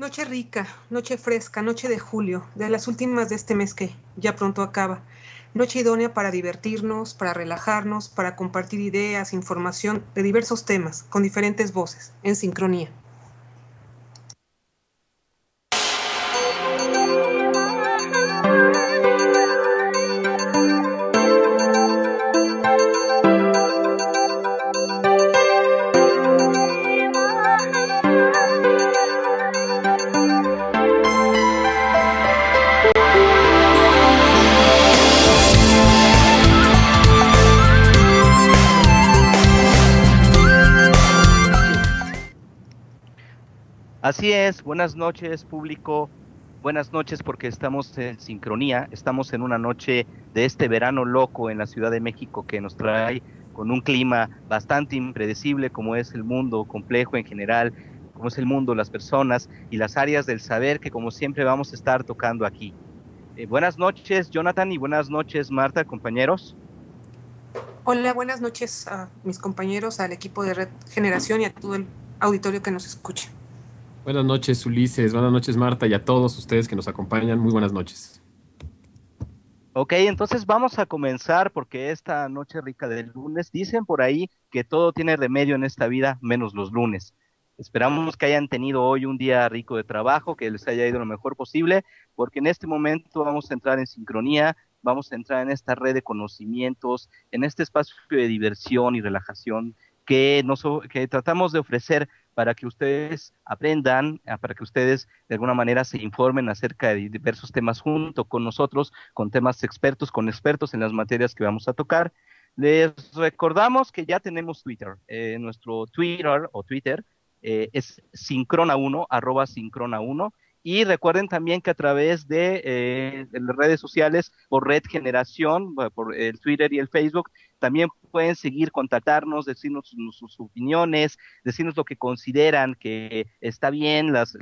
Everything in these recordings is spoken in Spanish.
noche rica, noche fresca, noche de julio, de las últimas de este mes que ya pronto acaba. Noche idónea para divertirnos, para relajarnos, para compartir ideas, información de diversos temas, con diferentes voces, en sincronía. Así es, buenas noches público, buenas noches porque estamos en sincronía, estamos en una noche de este verano loco en la Ciudad de México que nos trae con un clima bastante impredecible como es el mundo complejo en general, como es el mundo, las personas y las áreas del saber que como siempre vamos a estar tocando aquí. Buenas noches Jonathan y buenas noches Marta, compañeros. Hola, buenas noches a mis compañeros, al equipo de Red Generación y a todo el auditorio que nos escucha. Buenas noches, Ulises. Buenas noches, Marta, y a todos ustedes que nos acompañan. Muy buenas noches. Ok, entonces vamos a comenzar porque esta noche rica del lunes, dicen por ahí que todo tiene remedio en esta vida menos los lunes. Esperamos que hayan tenido hoy un día rico de trabajo, que les haya ido lo mejor posible, porque en este momento vamos a entrar en sincronía, vamos a entrar en esta red de conocimientos, en este espacio de diversión y relajación que tratamos de ofrecer para que ustedes aprendan, para que ustedes de alguna manera se informen acerca de diversos temas junto con nosotros, con temas expertos, con expertos en las materias que vamos a tocar. Les recordamos que ya tenemos Twitter. Nuestro Twitter o Twitter es sincrona1, @sincrona1. Y recuerden también que a través de las redes sociales, por Red Generación, por el Twitter y el Facebook, también pueden seguir, contactarnos, decirnos sus opiniones, decirnos lo que consideran que está bien, las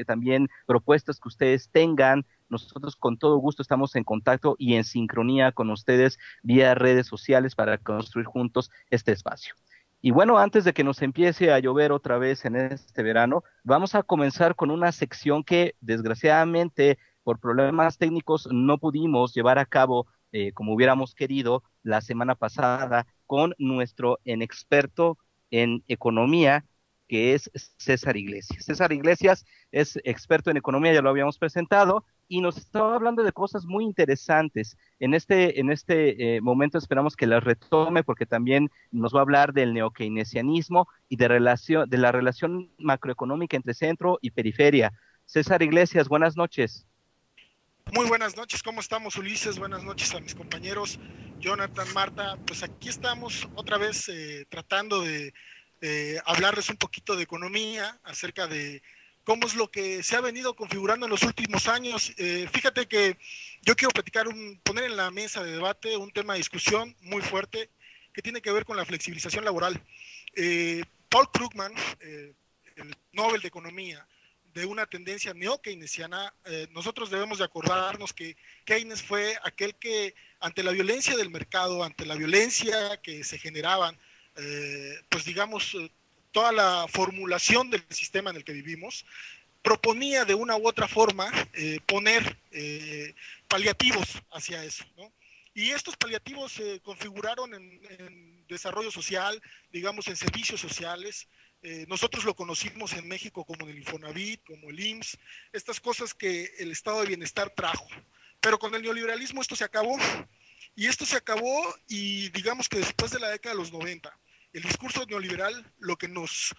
también propuestas que ustedes tengan. Nosotros con todo gusto estamos en contacto y en sincronía con ustedes vía redes sociales para construir juntos este espacio. Y bueno, antes de que nos empiece a llover otra vez en este verano, vamos a comenzar con una sección que desgraciadamente por problemas técnicos no pudimos llevar a cabo como hubiéramos querido la semana pasada con nuestro experto en economía, que es César Iglesias. César Iglesias es experto en economía, ya lo habíamos presentado, y nos estaba hablando de cosas muy interesantes. En este momento esperamos que las retome porque también nos va a hablar del neokeynesianismo y de la relación macroeconómica entre centro y periferia. César Iglesias, buenas noches. Muy buenas noches, ¿cómo estamos, Ulises? Buenas noches a mis compañeros, Jonathan, Marta. Pues aquí estamos otra vez tratando de hablarles un poquito de economía, acerca de cómo es lo que se ha venido configurando en los últimos años. Fíjate que yo quiero poner en la mesa de debate un tema de discusión muy fuerte que tiene que ver con la flexibilización laboral. Paul Krugman, el Nobel de Economía, de una tendencia neo-keynesiana, nosotros debemos de acordarnos que Keynes fue aquel que, ante la violencia del mercado, ante la violencia que se generaban, pues digamos, toda la formulación del sistema en el que vivimos, proponía de una u otra forma poner paliativos hacia eso, ¿no? Y estos paliativos se configuraron en desarrollo social, digamos, en servicios sociales. Nosotros lo conocimos en México como el Infonavit, como el IMSS, estas cosas que el estado de bienestar trajo. Pero con el neoliberalismo esto se acabó. Y esto se acabó y digamos que después de la década de los 90, el discurso neoliberal lo que nos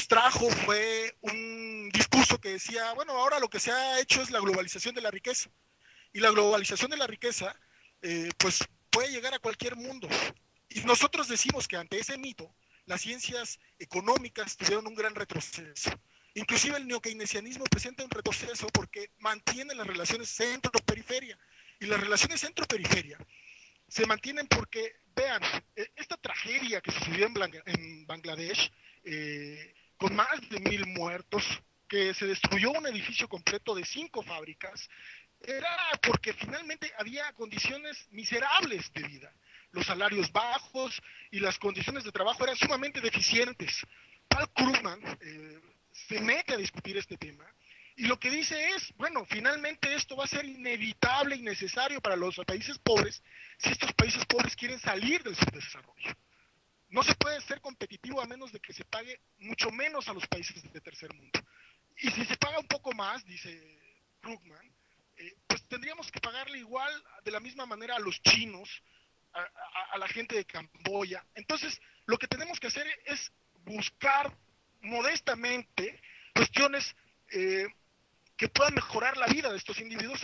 trajo fue un discurso que decía, bueno, ahora lo que se ha hecho es la globalización de la riqueza. Y la globalización de la riqueza, pues puede llegar a cualquier mundo. Y nosotros decimos que ante ese mito, las ciencias económicas tuvieron un gran retroceso. Inclusive el neokeynesianismo presenta un retroceso porque mantiene las relaciones centro-periferia. Y las relaciones centro-periferia se mantienen porque, vean, esta tragedia que sucedió en Bangladesh, con más de 1,000 muertos, que se destruyó un edificio completo de 5 fábricas, era porque finalmente había condiciones miserables de vida. Los salarios bajos y las condiciones de trabajo eran sumamente deficientes. Paul Krugman se mete a discutir este tema y lo que dice es, bueno, finalmente esto va a ser inevitable y necesario para los países pobres si estos países pobres quieren salir del subdesarrollo. No se puede ser competitivo a menos de que se pague mucho menos a los países de tercer mundo. Y si se paga un poco más, dice Krugman, pues tendríamos que pagarle igual, de la misma manera, a los chinos, a la gente de Camboya. Entonces, lo que tenemos que hacer es buscar modestamente cuestiones que puedan mejorar la vida de estos individuos.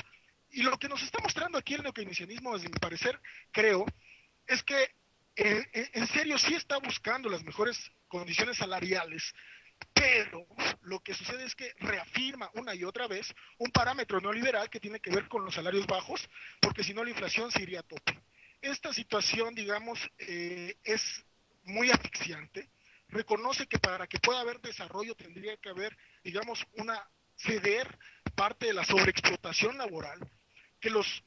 Y lo que nos está mostrando aquí el neokeynesianismo, desde mi parecer, creo, es que en serio sí está buscando las mejores condiciones salariales, pero lo que sucede es que reafirma una y otra vez un parámetro neoliberal que tiene que ver con los salarios bajos, porque si no la inflación se iría a tope. Esta situación, digamos, es muy asfixiante. Reconoce que para que pueda haber desarrollo tendría que haber, digamos, ceder parte de la sobreexplotación laboral, que los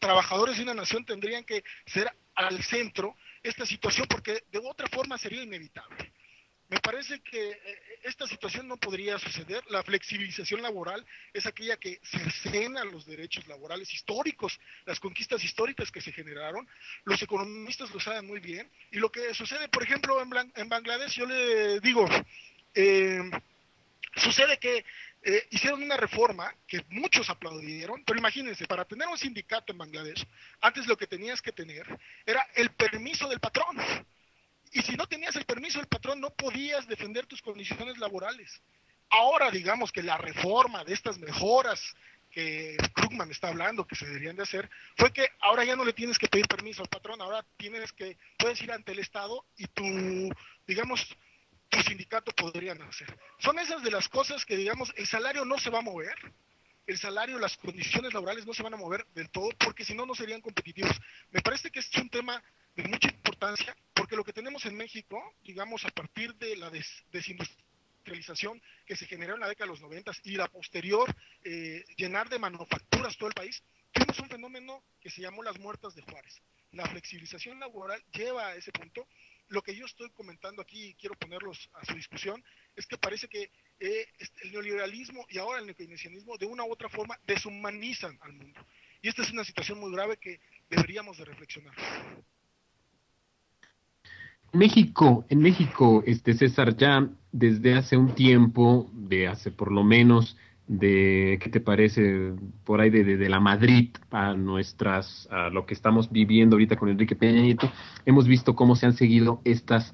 trabajadores de una nación tendrían que ser al centro esta situación, porque de otra forma sería inevitable. Me parece que esta situación no podría suceder. La flexibilización laboral es aquella que cercena los derechos laborales históricos, las conquistas históricas que se generaron. Los economistas lo saben muy bien. Y lo que sucede, por ejemplo, en Bangladesh, yo le digo, sucede que hicieron una reforma que muchos aplaudieron, pero imagínense, para tener un sindicato en Bangladesh, antes lo que tenías que tener era el permiso del patrón. Y si no tenías el permiso del patrón, no podías defender tus condiciones laborales. Ahora, digamos que la reforma de estas mejoras que Krugman está hablando, que se deberían de hacer, fue que ahora ya no le tienes que pedir permiso al patrón, ahora puedes ir ante el Estado y tu sindicato podrían hacer. Son esas de las cosas que, digamos, el salario no se va a mover, el salario, las condiciones laborales no se van a mover del todo, porque si no, no serían competitivos. Me parece que es un tema de mucha importancia, porque lo que tenemos en México, digamos, a partir de la desindustrialización que se generó en la década de los 90 y la posterior llenar de manufacturas todo el país, tuvimos un fenómeno que se llamó las muertas de Juárez. La flexibilización laboral lleva a ese punto. Lo que yo estoy comentando aquí y quiero ponerlos a su discusión es que parece que el neoliberalismo y ahora el neokeynesianismo de una u otra forma deshumanizan al mundo. Y esta es una situación muy grave que deberíamos de reflexionar. En México, César, ya desde hace un tiempo, de hace por lo menos ¿qué te parece? Por ahí de la Madrid a lo que estamos viviendo ahorita con Enrique Peña Nieto, hemos visto cómo se han seguido estas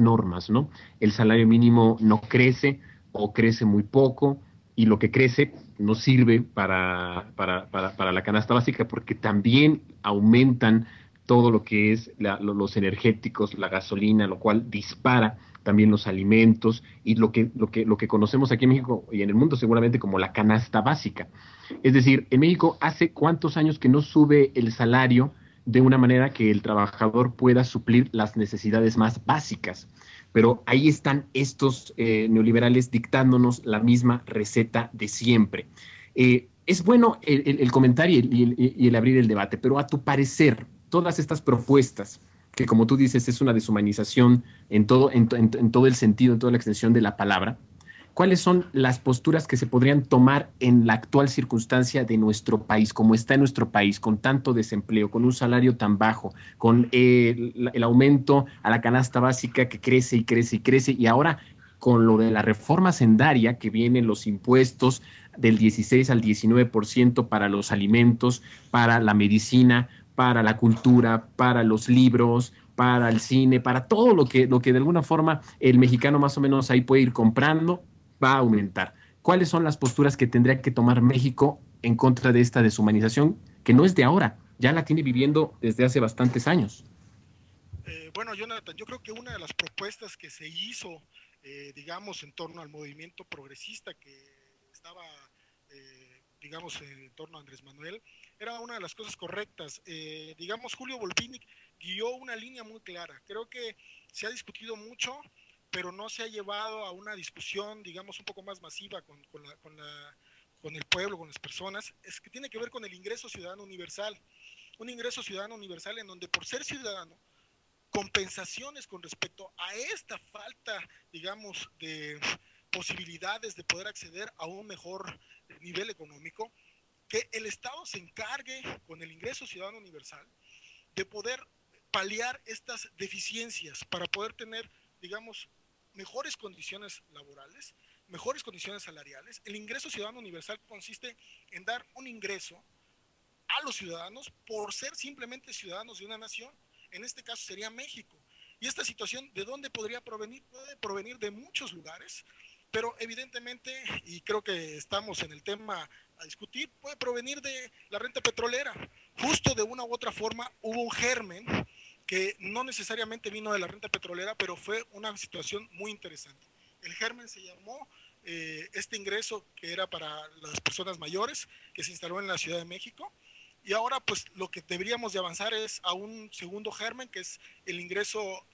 normas, ¿no? El salario mínimo no crece o crece muy poco, y lo que crece no sirve para la canasta básica, porque también aumentan todo lo que es los energéticos, la gasolina, lo cual dispara también los alimentos y lo que conocemos aquí en México y en el mundo seguramente como la canasta básica. Es decir, en México hace cuántos años que no sube el salario de una manera que el trabajador pueda suplir las necesidades más básicas. Pero ahí están estos neoliberales dictándonos la misma receta de siempre. Es bueno el comentario y el abrir el debate, pero a tu parecer, todas estas propuestas, que como tú dices es una deshumanización en todo el sentido, en toda la extensión de la palabra, ¿cuáles son las posturas que se podrían tomar en la actual circunstancia de nuestro país, como está en nuestro país, con tanto desempleo, con un salario tan bajo, con el aumento a la canasta básica que crece y crece y crece, y ahora con lo de la reforma hacendaria que vienen los impuestos del 16 al 19% para los alimentos, para la medicina, para la cultura, para los libros, para el cine, para todo lo que de alguna forma el mexicano más o menos ahí puede ir comprando, va a aumentar. ¿Cuáles son las posturas que tendría que tomar México en contra de esta deshumanización, que no es de ahora, ya la tiene viviendo desde hace bastantes años? Bueno, Jonathan, yo creo que una de las propuestas que se hizo, digamos, en torno al movimiento progresista que estaba, digamos, en torno a Andrés Manuel, era una de las cosas correctas. Digamos, Julio Volpini guió una línea muy clara. Creo que se ha discutido mucho, pero no se ha llevado a una discusión, digamos, un poco más masiva con el pueblo, con las personas. Es que tiene que ver con el ingreso ciudadano universal. Un ingreso ciudadano universal en donde por ser ciudadano compensaciones con respecto a esta falta, digamos, de posibilidades de poder acceder a un mejor nivel económico, que el Estado se encargue con el ingreso ciudadano universal de poder paliar estas deficiencias para poder tener, digamos, mejores condiciones laborales, mejores condiciones salariales. El ingreso ciudadano universal consiste en dar un ingreso a los ciudadanos por ser simplemente ciudadanos de una nación. En este caso sería México. Y esta situación, ¿de dónde podría provenir? Puede provenir de muchos lugares, pero evidentemente, y creo que estamos en el tema a discutir, puede provenir de la renta petrolera. Justo de una u otra forma hubo un germen que no necesariamente vino de la renta petrolera, pero fue una situación muy interesante. El germen se llamó este ingreso que era para las personas mayores, que se instaló en la Ciudad de México, y ahora pues lo que deberíamos de avanzar es a un segundo germen, que es el ingreso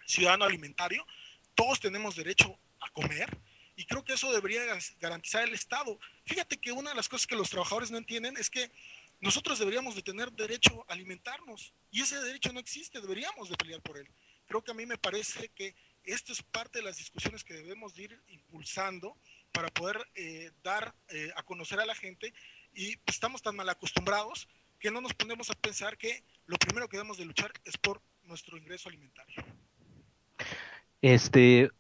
ciudadano alimentario. Todos tenemos derecho a comer, y creo que eso debería garantizar el Estado. Fíjate que una de las cosas que los trabajadores no entienden es que nosotros deberíamos de tener derecho a alimentarnos, y ese derecho no existe, deberíamos de pelear por él. Creo que a mí me parece que esto es parte de las discusiones que debemos de ir impulsando para poder dar a conocer a la gente, y pues, estamos tan mal acostumbrados que no nos ponemos a pensar que lo primero que debemos de luchar es por nuestro ingreso alimentario.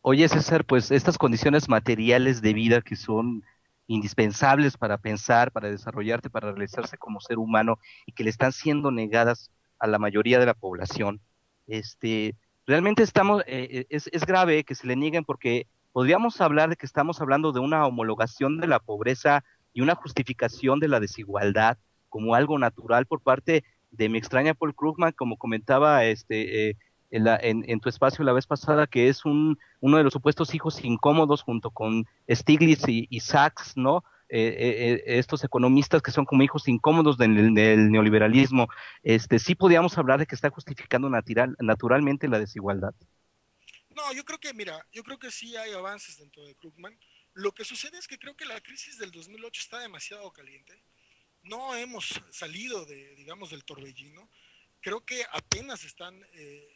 Oye, César, pues estas condiciones materiales de vida que son indispensables para pensar, para desarrollarte, para realizarse como ser humano, y que le están siendo negadas a la mayoría de la población, realmente es grave que se le nieguen, porque podríamos hablar de que estamos hablando de una homologación de la pobreza y una justificación de la desigualdad como algo natural por parte de mi extraña Paul Krugman, como comentaba en tu espacio la vez pasada, que es uno de los supuestos hijos incómodos junto con Stiglitz y Sachs, ¿no? Estos economistas que son como hijos incómodos del neoliberalismo. Sí podríamos hablar de que está justificando naturalmente la desigualdad. No, yo creo que, mira, yo creo que sí hay avances dentro de Krugman. Lo que sucede es que creo que la crisis del 2008 está demasiado caliente. No hemos salido digamos, del torbellino. Creo que apenas están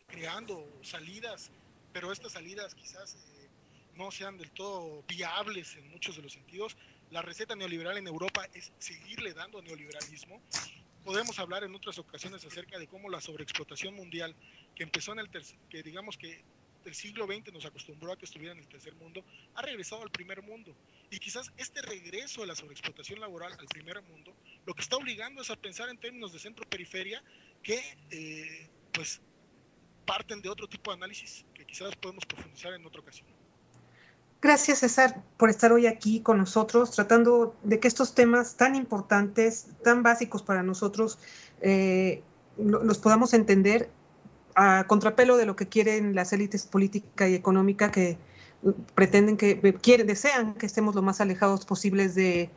creando salidas, pero estas salidas quizás no sean del todo viables en muchos de los sentidos. La receta neoliberal en Europa es seguirle dando neoliberalismo. Podemos hablar en otras ocasiones acerca de cómo la sobreexplotación mundial, que empezó en el siglo XX nos acostumbró a que estuviera en el tercer mundo, ha regresado al primer mundo. Y quizás este regreso de la sobreexplotación laboral al primer mundo, lo que está obligando es a pensar en términos de centro-periferia que pues parten de otro tipo de análisis que quizás podemos profundizar en otra ocasión. Gracias, César, por estar hoy aquí con nosotros, tratando de que estos temas tan importantes, tan básicos para nosotros, los podamos entender a contrapelo de lo que quieren las élites política y económica, que pretenden, desean que estemos lo más alejados posibles de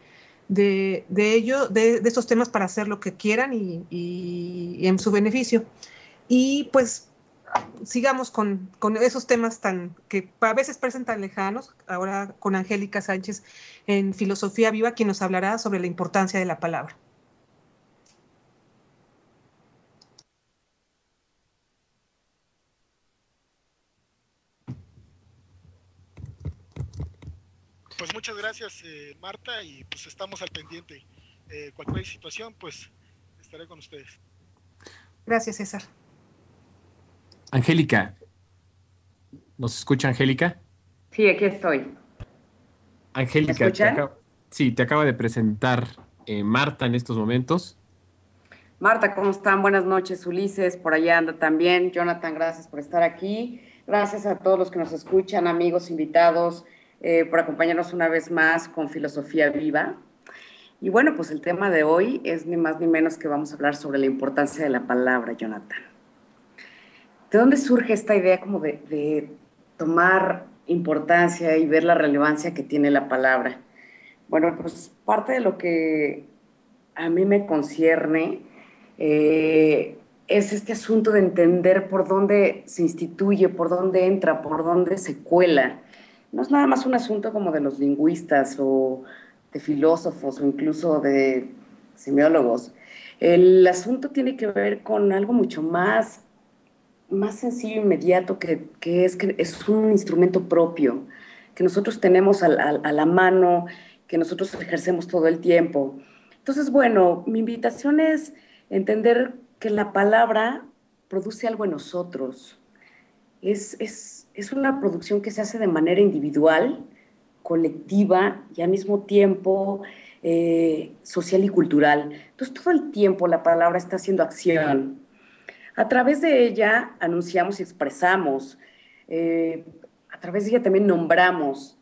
ello, de estos temas, para hacer lo que quieran y en su beneficio. Y pues sigamos con esos temas que a veces parecen tan lejanos, ahora con Angélica Sánchez en Filosofía Viva, quien nos hablará sobre la importancia de la palabra. Pues muchas gracias, Marta, y pues estamos al pendiente. Cualquier situación, pues estaré con ustedes. Gracias, César. Angélica, ¿nos escucha Angélica? Sí, aquí estoy. Angélica, ¿me escuchan? te acaba de presentar Marta en estos momentos. Marta, ¿cómo están? Buenas noches, Ulises, por allá anda también. Jonathan, gracias por estar aquí. Gracias a todos los que nos escuchan, amigos, invitados, por acompañarnos una vez más con Filosofía Viva. Y bueno, pues el tema de hoy es ni más ni menos que vamos a hablar sobre la importancia de la palabra, Jonathan. ¿De dónde surge esta idea como de tomar importancia y ver la relevancia que tiene la palabra? Bueno, pues parte de lo que a mí me concierne es este asunto de entender por dónde se instituye, por dónde entra, por dónde se cuela. No es nada más un asunto como de los lingüistas o de filósofos o incluso de semiólogos. El asunto tiene que ver con algo mucho más más sencillo, inmediato, que es un instrumento propio, que nosotros tenemos a la mano, que nosotros ejercemos todo el tiempo. Entonces, bueno, mi invitación es entender que la palabra produce algo en nosotros. Es una producción que se hace de manera individual, colectiva y al mismo tiempo social y cultural. Entonces, todo el tiempo la palabra está haciendo acción. A través de ella anunciamos y expresamos. A través de ella también nombramos.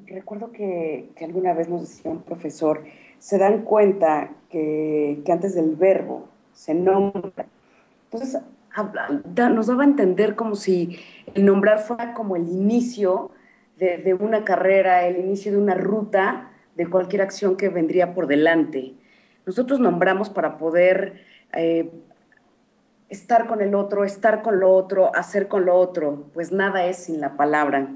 Recuerdo que alguna vez nos decía un profesor, se dan cuenta que antes del verbo se nombra. Entonces, nos daba a entender como si el nombrar fuera como el inicio de una carrera, el inicio de una ruta, de cualquier acción que vendría por delante. Nosotros nombramos para poder estar con el otro, estar con lo otro, hacer con lo otro, pues nada es sin la palabra.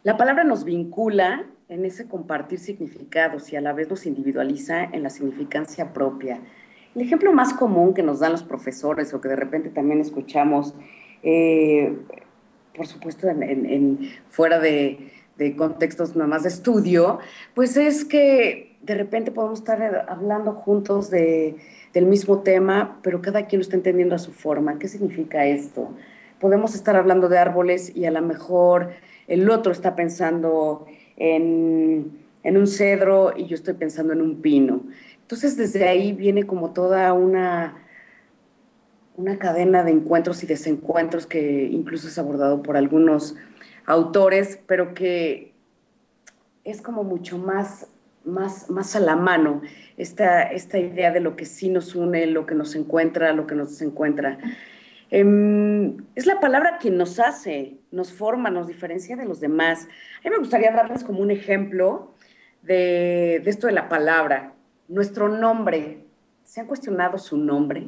La palabra nos vincula en ese compartir significados y a la vez nos individualiza en la significancia propia. El ejemplo más común que nos dan los profesores o que de repente también escuchamos, por supuesto fuera de contextos nada más de estudio, pues es que de repente podemos estar hablando juntos del mismo tema, pero cada quien lo está entendiendo a su forma. ¿Qué significa esto? Podemos estar hablando de árboles y a lo mejor el otro está pensando en un cedro y yo estoy pensando en un pino. Entonces, desde ahí viene como toda una cadena de encuentros y desencuentros que incluso es abordado por algunos autores, pero que es como mucho más a la mano, esta idea de lo que sí nos une, lo que nos encuentra, lo que nos desencuentra. Es la palabra que nos hace, nos forma, nos diferencia de los demás. A mí me gustaría darles como un ejemplo de esto de la palabra. Nuestro nombre, ¿se han cuestionado su nombre?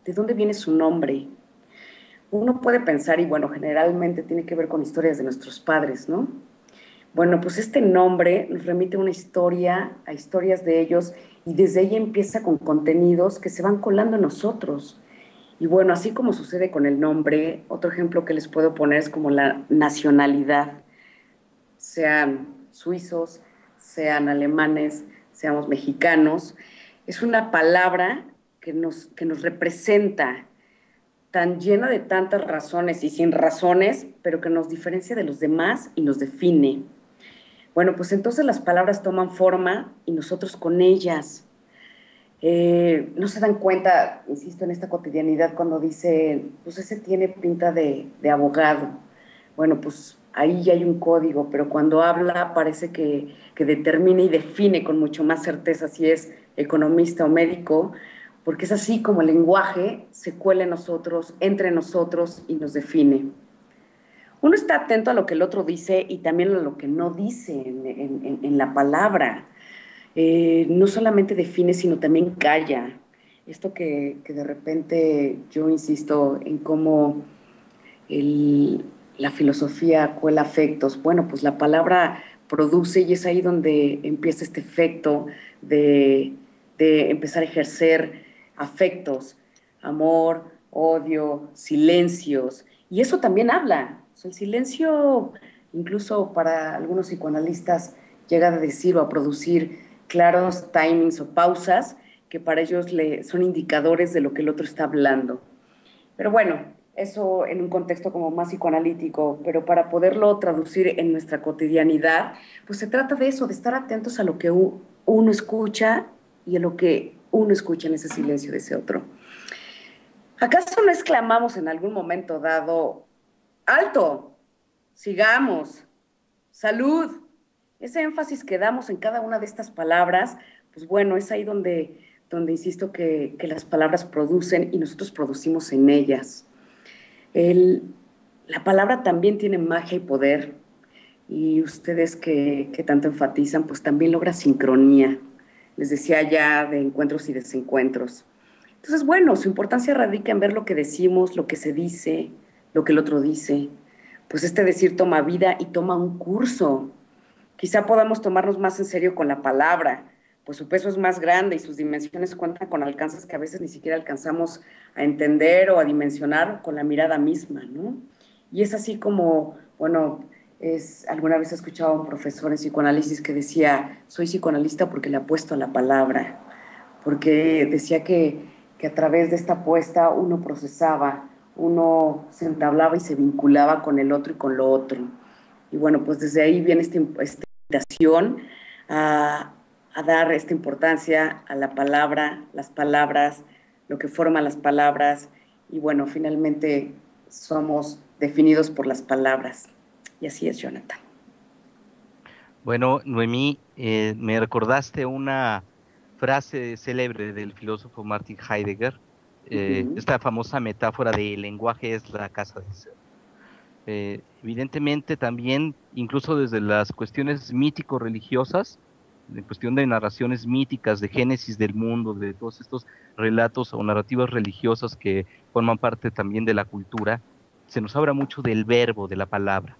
¿De dónde viene su nombre? Uno puede pensar, y bueno, generalmente tiene que ver con historias de nuestros padres, ¿no? Bueno, pues este nombre nos remite a una historia, a historias de ellos, y desde ahí empieza con contenidos que se van colando en nosotros. Y bueno, así como sucede con el nombre, otro ejemplo que les puedo poner es como la nacionalidad. Sean suizos, sean alemanes, seamos mexicanos, es una palabra que nos representa, tan llena de tantas razones y sin razones, pero que nos diferencia de los demás y nos define. Bueno, pues entonces las palabras toman forma y nosotros con ellas. No se dan cuenta, insisto, en esta cotidianidad cuando dice, pues ese tiene pinta de abogado. Bueno, pues ahí ya hay un código, pero cuando habla parece que determina y define con mucho más certeza si es economista o médico, porque es así como el lenguaje se cuela en nosotros, entre nosotros y nos define. Uno está atento a lo que el otro dice y también a lo que no dice en la palabra. No solamente define, sino también calla. Esto que de repente yo insisto en cómo la filosofía cuela afectos. Bueno, pues la palabra produce y es ahí donde empieza este efecto de empezar a ejercer afectos, amor, odio, silencios. Y eso también habla. O sea, el silencio, incluso para algunos psicoanalistas, llega a decir o a producir claros timings o pausas que para ellos son indicadores de lo que el otro está hablando. Pero bueno, eso en un contexto como más psicoanalítico, pero para poderlo traducir en nuestra cotidianidad, pues se trata de eso, de estar atentos a lo que uno escucha y a lo que uno escucha en ese silencio de ese otro. ¿Acaso no exclamamos en algún momento dado, alto, sigamos, salud? Ese énfasis que damos en cada una de estas palabras, pues bueno, es ahí donde insisto que las palabras producen y nosotros producimos en ellas. La palabra también tiene magia y poder, y ustedes que tanto enfatizan, pues también logra sincronía. Les decía ya de encuentros y desencuentros. Entonces, bueno, su importancia radica en ver lo que decimos, lo que se dice, lo que el otro dice. Pues este decir toma vida y toma un curso. Quizá podamos tomarnos más en serio con la palabra, pues su peso es más grande y sus dimensiones cuentan con alcances que a veces ni siquiera alcanzamos a entender o a dimensionar con la mirada misma, ¿no? Y es así como, bueno, alguna vez he escuchado a un profesor en psicoanálisis que decía, soy psicoanalista porque le apuesto a la palabra, porque decía que a través de esta apuesta uno procesaba, uno se entablaba y se vinculaba con el otro y con lo otro. Y bueno, pues desde ahí viene esta invitación a dar esta importancia a la palabra, las palabras, lo que forma las palabras, y bueno, finalmente somos definidos por las palabras. Y así es, Jonathan. Bueno, Noemí, me recordaste una frase célebre del filósofo Martin Heidegger, esta famosa metáfora de el lenguaje es la casa del ser. Evidentemente también, incluso desde las cuestiones mítico-religiosas, en cuestión de narraciones míticas, de génesis del mundo, de todos estos relatos o narrativas religiosas que forman parte también de la cultura, se nos habla mucho del verbo, de la palabra.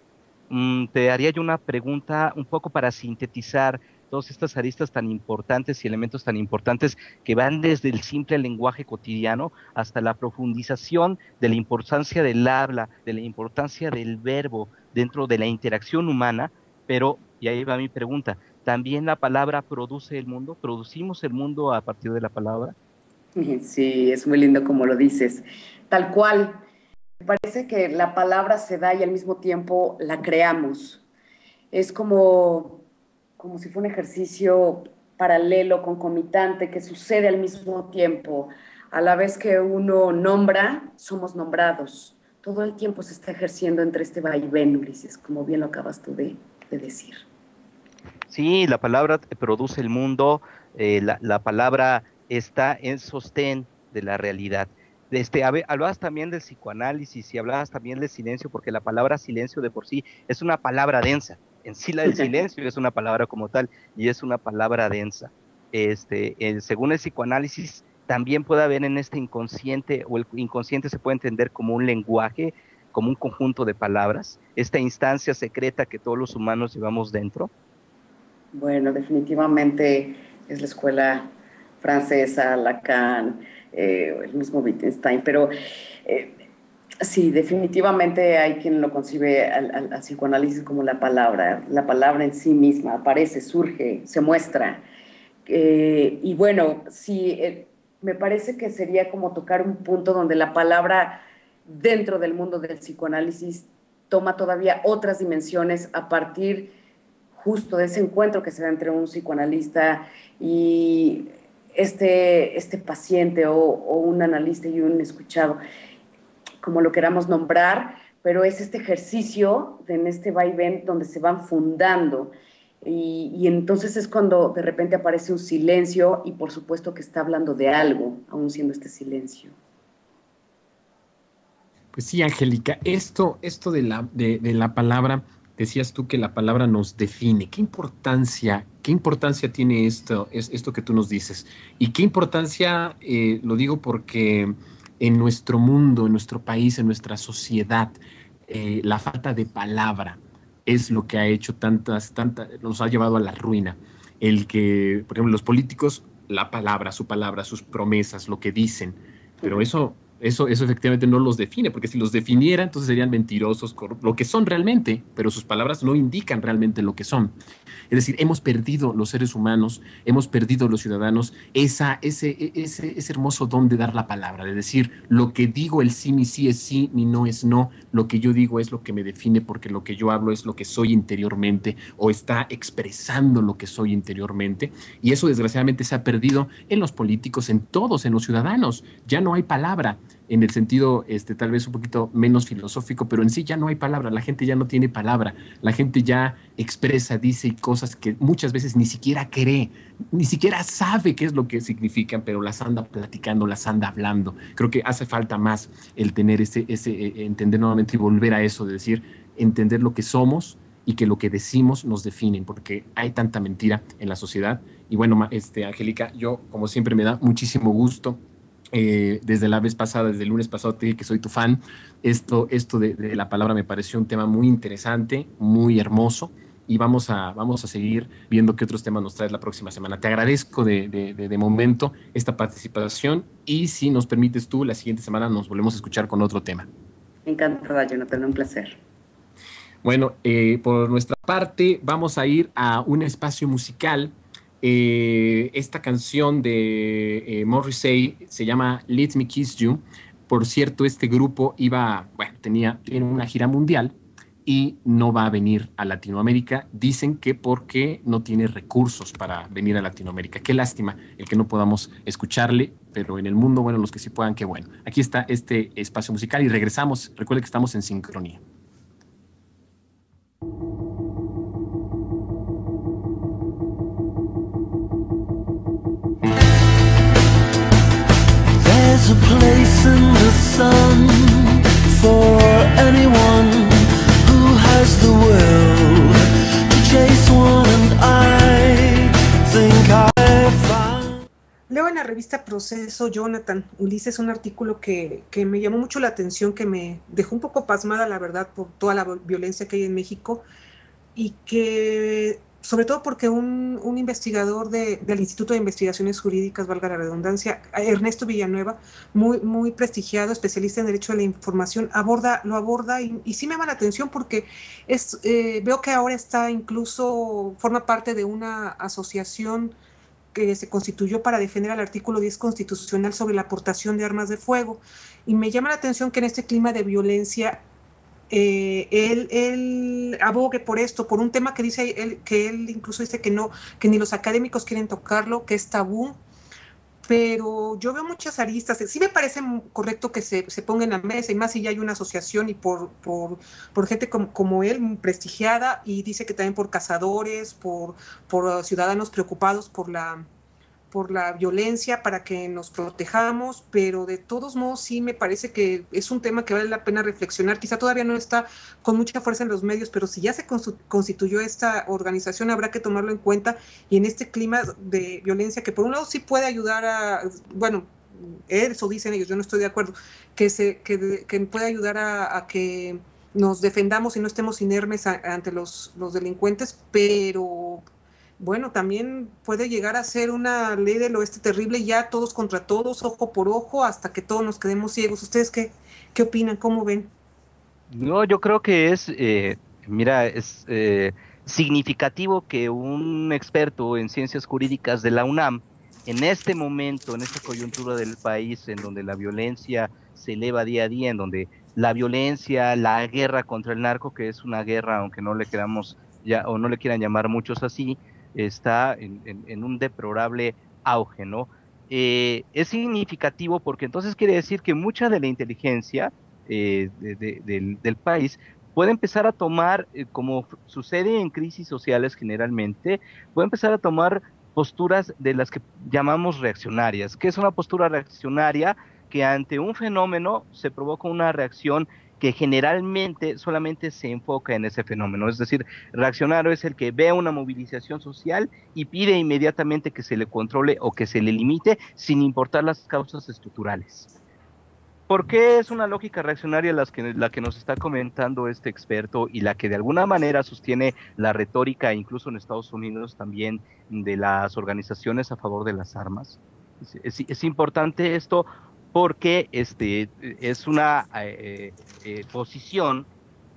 Te haría yo una pregunta un poco para sintetizar todas estas aristas tan importantes y elementos tan importantes que van desde el simple lenguaje cotidiano hasta la profundización de la importancia del habla, de la importancia del verbo dentro de la interacción humana, pero, y ahí va mi pregunta, ¿también la palabra produce el mundo? ¿Producimos el mundo a partir de la palabra? Sí, es muy lindo como lo dices. Tal cual, me parece que la palabra se da y al mismo tiempo la creamos. Es como si fuera un ejercicio paralelo, concomitante, que sucede al mismo tiempo. A la vez que uno nombra, somos nombrados. Todo el tiempo se está ejerciendo entre este vaivén, Ulises, como bien lo acabas tú de decir. Sí, la palabra produce el mundo, la palabra está en sostén de la realidad. Hablabas también del psicoanálisis y hablabas también del silencio, porque la palabra silencio de por sí es una palabra densa. En sí la del silencio es una palabra como tal y es una palabra densa. Según el psicoanálisis, también puede haber en este inconsciente, o el inconsciente se puede entender como un lenguaje, como un conjunto de palabras, esta instancia secreta que todos los humanos llevamos dentro. Bueno, definitivamente es la escuela francesa, Lacan, el mismo Wittgenstein, pero sí, definitivamente hay quien lo concibe al psicoanálisis como la palabra en sí misma, aparece, surge, se muestra. Y bueno, sí, me parece que sería como tocar un punto donde la palabra dentro del mundo del psicoanálisis toma todavía otras dimensiones a partir justo de ese encuentro que se da entre un psicoanalista y este paciente o un analista y un escuchado, como lo queramos nombrar, pero es este ejercicio en este vaivén donde se van fundando y entonces es cuando de repente aparece un silencio y por supuesto que está hablando de algo, aún siendo este silencio. Pues sí, Angélica, esto de la palabra, decías tú que la palabra nos define. ¿Qué importancia tiene esto que tú nos dices? Y qué importancia, lo digo porque en nuestro mundo, en nuestro país, en nuestra sociedad, la falta de palabra es lo que ha hecho nos ha llevado a la ruina. El que, por ejemplo, los políticos, su palabra, sus promesas, lo que dicen, pero eso efectivamente no los define, porque si los definiera, entonces serían mentirosos, lo que son realmente, pero sus palabras no indican realmente lo que son. Es decir, hemos perdido los seres humanos, hemos perdido los ciudadanos ese hermoso don de dar la palabra, de decir, lo que digo, el sí, mi sí es sí, mi no es no, lo que yo digo es lo que me define, porque lo que yo hablo es lo que soy interiormente, o está expresando lo que soy interiormente, y eso desgraciadamente se ha perdido en los políticos, en todos, en los ciudadanos. Ya no hay palabra, en el sentido tal vez un poquito menos filosófico, pero en sí ya no hay palabra, la gente ya no tiene palabra, la gente ya expresa, dice cosas que muchas veces ni siquiera cree, ni siquiera sabe qué es lo que significan, pero las anda platicando, las anda hablando. Creo que hace falta más el tener entender nuevamente y volver a eso, de decir, entender lo que somos y que lo que decimos nos definen, porque hay tanta mentira en la sociedad. Y bueno, Angélica, yo como siempre me da muchísimo gusto. Desde la vez pasada, desde el lunes pasado te dije que soy tu fan. Esto de la palabra me pareció un tema muy interesante, muy hermoso, y vamos a seguir viendo qué otros temas nos traes la próxima semana. Te agradezco de momento esta participación y si nos permites tú, la siguiente semana nos volvemos a escuchar con otro tema. Encantada, Jonathan, un placer. Bueno, por nuestra parte vamos a ir a un espacio musical. Esta canción de Morrissey se llama Let Me Kiss You. Por cierto, este grupo tiene una gira mundial y no va a venir a Latinoamérica. Dicen que porque no tiene recursos para venir a Latinoamérica. Qué lástima el que no podamos escucharle, pero en el mundo, bueno, los que sí puedan, qué bueno. Aquí está este espacio musical y regresamos. Recuerde que estamos en sincronía. There's a place in the sun for anyone who has the will to chase one, and I think I found. Leo en la revista Proceso, Jonathan, Ulises, un artículo que me llamó mucho la atención, que me dejó un poco pasmada, la verdad, por toda la violencia que hay en México, y que, sobre todo porque un investigador del Instituto de Investigaciones Jurídicas, valga la redundancia, Ernesto Villanueva, muy prestigiado, especialista en Derecho de la Información, lo aborda y sí me llama la atención porque veo que ahora forma parte de una asociación que se constituyó para defender al artículo 10 constitucional sobre la aportación de armas de fuego. Y me llama la atención que en este clima de violencia él abogue por esto, por un tema que dice él incluso dice que ni los académicos quieren tocarlo, que es tabú, pero yo veo muchas aristas. Sí me parece correcto que se ponga en la mesa, y más si ya hay una asociación y por gente como él, prestigiada, y dice que también por cazadores, por ciudadanos preocupados por la violencia, para que nos protejamos, pero de todos modos sí me parece que es un tema que vale la pena reflexionar. Quizá todavía no está con mucha fuerza en los medios, pero si ya se constituyó esta organización, habrá que tomarlo en cuenta, y en este clima de violencia que por un lado sí puede ayudar eso dicen ellos, yo no estoy de acuerdo, que puede ayudar a que nos defendamos y no estemos inermes ante los delincuentes, pero bueno, también puede llegar a ser una ley del oeste terrible, ya todos contra todos, ojo por ojo, hasta que todos nos quedemos ciegos. ¿Ustedes qué opinan? ¿Cómo ven? No, yo creo que es significativo que un experto en ciencias jurídicas de la UNAM, en este momento, en esta coyuntura del país, en donde la violencia se eleva día a día, en donde la violencia, la guerra contra el narco, que es una guerra, aunque no le queramos o no le quieran llamar muchos así, está en un deplorable auge, ¿no? Es significativo porque entonces quiere decir que mucha de la inteligencia del país puede empezar a tomar, como sucede en crisis sociales generalmente, puede empezar a tomar posturas de las que llamamos reaccionarias. ¿Qué es una postura reaccionaria? Que ante un fenómeno se provoca una reacción que generalmente solamente se enfoca en ese fenómeno. Es decir, reaccionario es el que ve una movilización social y pide inmediatamente que se le controle o que se le limite sin importar las causas estructurales. ¿Por qué es una lógica reaccionaria la que nos está comentando este experto y la que de alguna manera sostiene la retórica, incluso en Estados Unidos también, de las organizaciones a favor de las armas? Es importante esto porque es una posición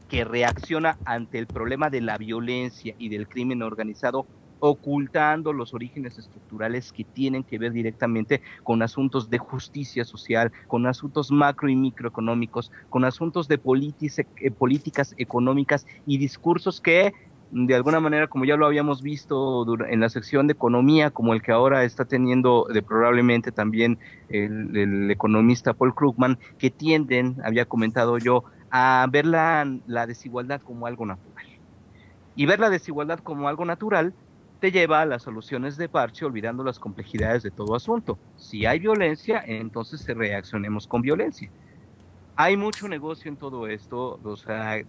que reacciona ante el problema de la violencia y del crimen organizado, ocultando los orígenes estructurales que tienen que ver directamente con asuntos de justicia social, con asuntos macro y microeconómicos, con asuntos de políticas económicas y discursos que de alguna manera, como ya lo habíamos visto en la sección de economía, como el que ahora está teniendo probablemente también el economista Paul Krugman, que tienden, había comentado yo, a ver la desigualdad como algo natural. Y ver la desigualdad como algo natural te lleva a las soluciones de parche, olvidando las complejidades de todo asunto. Si hay violencia, entonces reaccionemos con violencia. Hay mucho negocio en todo esto, o sea,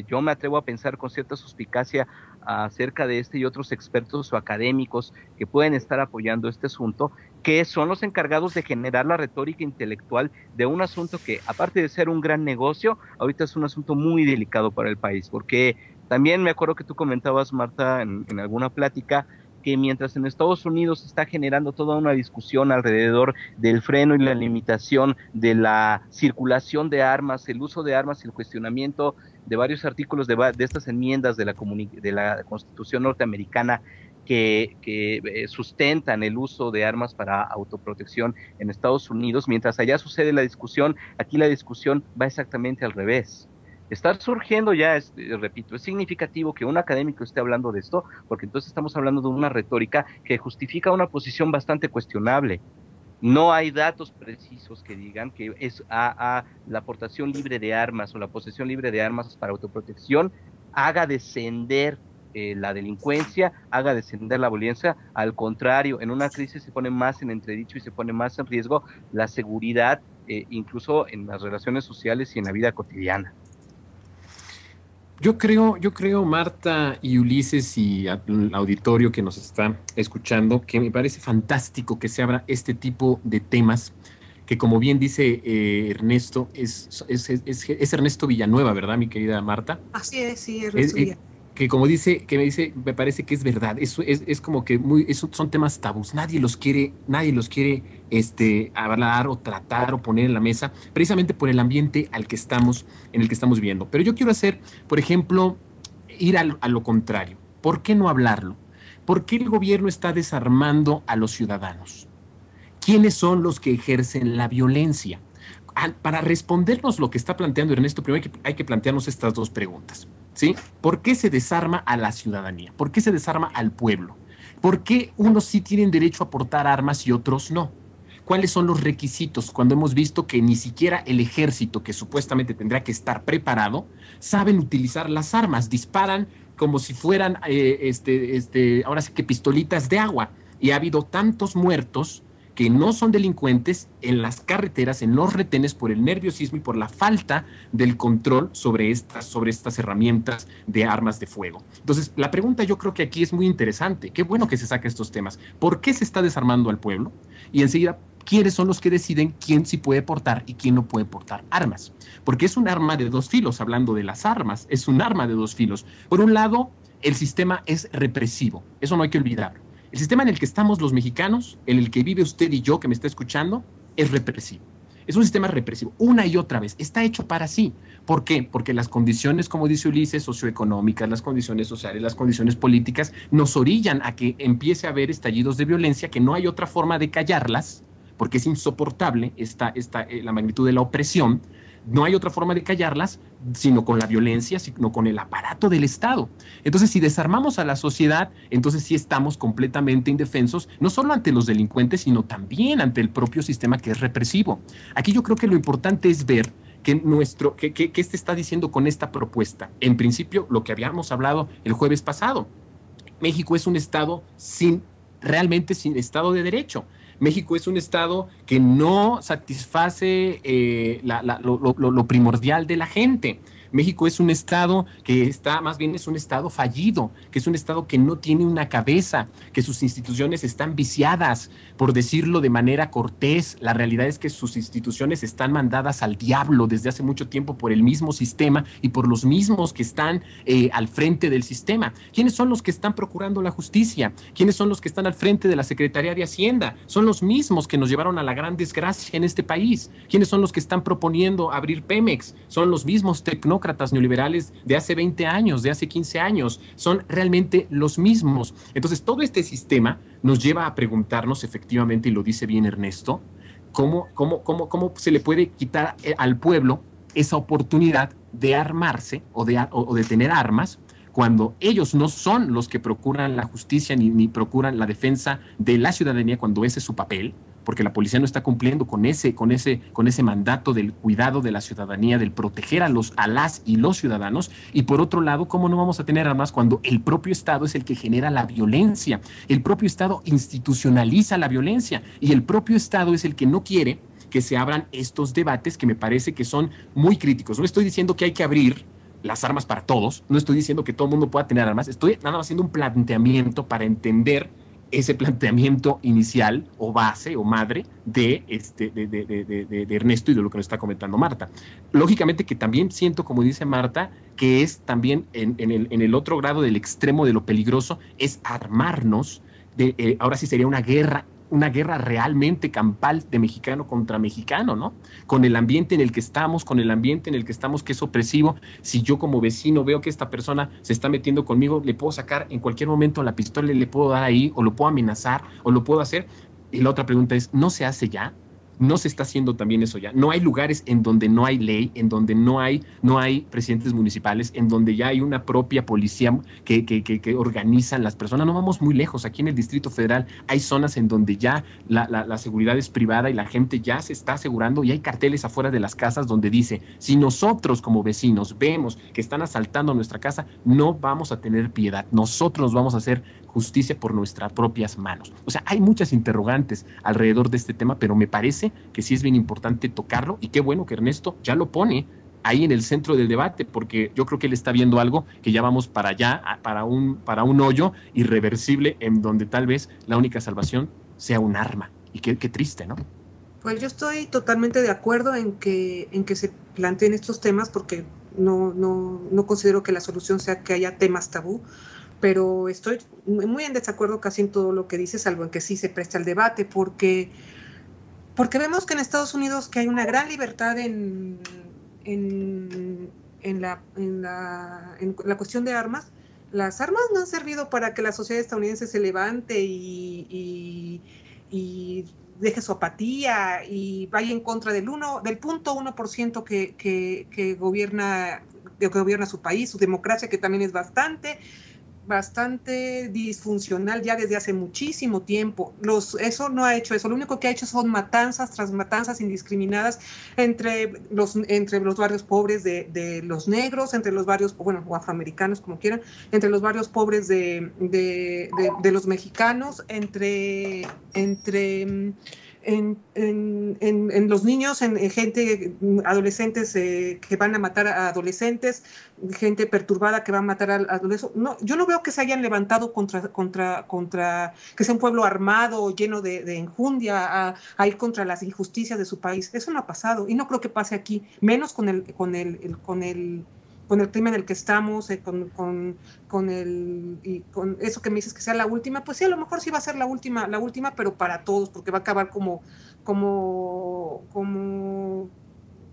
yo me atrevo a pensar con cierta suspicacia acerca de este y otros expertos o académicos que pueden estar apoyando este asunto, que son los encargados de generar la retórica intelectual de un asunto que, aparte de ser un gran negocio, ahorita es un asunto muy delicado para el país, porque También me acuerdo que tú comentabas, Marta, en alguna plática, que mientras en Estados Unidos se está generando toda una discusión alrededor del freno y la limitación de la circulación de armas, el uso de armas y el cuestionamiento de varios artículos de estas enmiendas de la Constitución norteamericana que sustentan el uso de armas para autoprotección en Estados Unidos, mientras allá sucede la discusión, aquí la discusión va exactamente al revés. Está surgiendo ya, repito, es significativo que un académico esté hablando de esto, porque entonces estamos hablando de una retórica que justifica una posición bastante cuestionable. No hay datos precisos que digan que es la aportación libre de armas o la posesión libre de armas para autoprotección haga descender la delincuencia, haga descender la violencia. Al contrario, en una crisis se pone más en entredicho y se pone más en riesgo la seguridad, incluso en las relaciones sociales y en la vida cotidiana. Yo creo, Marta y Ulises y al auditorio que nos está escuchando, que me parece fantástico que se abra este tipo de temas, que como bien dice Ernesto, es Ernesto Villanueva, ¿verdad, mi querida Marta? Así es, sí, Ernesto Villanueva. Que me parece que es verdad. Es como que son temas tabús. Nadie los quiere hablar o tratar o poner en la mesa, precisamente por el ambiente en el que estamos viviendo. Pero yo quiero hacer, por ejemplo, ir a lo contrario. ¿Por qué no hablarlo? ¿Por qué el gobierno está desarmando a los ciudadanos? ¿Quiénes son los que ejercen la violencia? Para respondernos lo que está planteando Ernesto, primero hay que plantearnos estas dos preguntas. ¿Sí? ¿Por qué se desarma a la ciudadanía? ¿Por qué se desarma al pueblo? ¿Por qué unos sí tienen derecho a portar armas y otros no? ¿Cuáles son los requisitos cuando hemos visto que ni siquiera el ejército, que supuestamente tendrá que estar preparado, saben utilizar las armas? Disparan como si fueran, ahora sí que pistolitas de agua. Y ha habido tantos muertos que no son delincuentes en las carreteras, en los retenes, por el nerviosismo y por la falta del control sobre estas herramientas de armas de fuego. Entonces, la pregunta yo creo que aquí es muy interesante. Qué bueno que se saque estos temas. ¿Por qué se está desarmando al pueblo? Y enseguida, ¿quiénes son los que deciden quién sí puede portar y quién no puede portar armas? Porque es un arma de dos filos, hablando de las armas, es un arma de dos filos. Por un lado, el sistema es represivo, eso no hay que olvidarlo. El sistema en el que estamos los mexicanos, en el que vive usted y yo que me está escuchando, es represivo. Es un sistema represivo, una y otra vez. Está hecho para sí. ¿Por qué? Porque las condiciones, como dice Ulises, socioeconómicas, las condiciones sociales, las condiciones políticas, nos orillan a que empiece a haber estallidos de violencia, que no hay otra forma de callarlas, porque es insoportable la magnitud de la opresión. No hay otra forma de callarlas, sino con la violencia, sino con el aparato del Estado. Entonces, si desarmamos a la sociedad, entonces sí estamos completamente indefensos, no solo ante los delincuentes, sino también ante el propio sistema que es represivo. Aquí yo creo que lo importante es ver que este está diciendo con esta propuesta. En principio, lo que habíamos hablado el jueves pasado. México es un Estado realmente sin Estado de Derecho. México es un Estado que no satisface lo primordial de la gente. México es un Estado más bien es un Estado fallido, que es un Estado que no tiene una cabeza, que sus instituciones están viciadas, por decirlo de manera cortés. La realidad es que sus instituciones están mandadas al diablo desde hace mucho tiempo por el mismo sistema y por los mismos que están al frente del sistema. ¿Quiénes son los que están procurando la justicia? ¿Quiénes son los que están al frente de la Secretaría de Hacienda? Son los mismos que nos llevaron a la gran desgracia en este país. ¿Quiénes son los que están proponiendo abrir Pemex? Son los mismos tecnócratas neoliberales de hace 20 años, de hace 15 años. Son realmente los mismos. Entonces, todo este sistema nos lleva a preguntarnos, efectivamente, y lo dice bien Ernesto, ¿cómo se le puede quitar al pueblo esa oportunidad de armarse o de tener armas cuando ellos no son los que procuran la justicia ni procuran la defensa de la ciudadanía cuando ese es su papel? Porque la policía no está cumpliendo con ese mandato del cuidado de la ciudadanía, del proteger a las y los ciudadanos. Y por otro lado, ¿cómo no vamos a tener armas cuando el propio Estado es el que genera la violencia? El propio Estado institucionaliza la violencia y el propio Estado es el que no quiere que se abran estos debates que me parece que son muy críticos. No estoy diciendo que hay que abrir las armas para todos, no estoy diciendo que todo el mundo pueda tener armas, estoy nada más haciendo un planteamiento para entender ese planteamiento inicial o base o madre de Ernesto y de lo que nos está comentando Marta. Lógicamente que también siento, como dice Marta, que es también en el otro grado del extremo de lo peligroso, es armarnos, ahora sí sería una guerra realmente campal de mexicano contra mexicano, ¿no? Con el ambiente en el que estamos, que es opresivo. Si yo como vecino veo que esta persona se está metiendo conmigo, le puedo sacar en cualquier momento la pistola y le puedo dar ahí, o lo puedo amenazar, o lo puedo hacer. Y la otra pregunta es, ¿no se hace ya? ¿No se está haciendo también eso ya? No hay lugares en donde no hay ley, en donde no hay presidentes municipales, en donde ya hay una propia policía que organizan las personas. No vamos muy lejos. Aquí en el Distrito Federal hay zonas en donde ya la seguridad es privada y la gente ya se está asegurando, y hay carteles afuera de las casas donde dice, si nosotros como vecinos vemos que están asaltando nuestra casa, no vamos a tener piedad. Nosotros nos vamos a hacer justicia por nuestras propias manos. O sea, hay muchas interrogantes alrededor de este tema, pero me parece que sí es bien importante tocarlo, y qué bueno que Ernesto ya lo pone ahí en el centro del debate, porque yo creo que él está viendo algo que ya vamos para allá, para un hoyo irreversible, en donde tal vez la única salvación sea un arma. Y qué triste, ¿no? Pues yo estoy totalmente de acuerdo en que se planteen estos temas, porque no considero que la solución sea que haya temas tabú, pero estoy muy en desacuerdo casi en todo lo que dice, salvo en que sí se presta al debate, porque vemos que en Estados Unidos que hay una gran libertad en la cuestión de armas. Las armas no han servido para que la sociedad estadounidense se levante y deje su apatía y vaya en contra del 0.1% que gobierna su país, su democracia, que también es bastante disfuncional ya desde hace muchísimo tiempo. Eso no ha hecho eso. Lo único que ha hecho son matanzas tras matanzas indiscriminadas entre los barrios pobres de los negros, entre los barrios, o afroamericanos, como quieran, entre los barrios pobres de los mexicanos, entre los niños, en gente, adolescentes que van a matar a adolescentes, gente perturbada que va a matar a adolescentes. No, yo no veo que se hayan levantado contra que sea un pueblo armado, lleno de enjundia, a ir contra las injusticias de su país. Eso no ha pasado, y no creo que pase aquí, menos con el clima en el que estamos, con eso que me dices que sea la última. Pues sí, a lo mejor sí va a ser la última, pero para todos, porque va a acabar como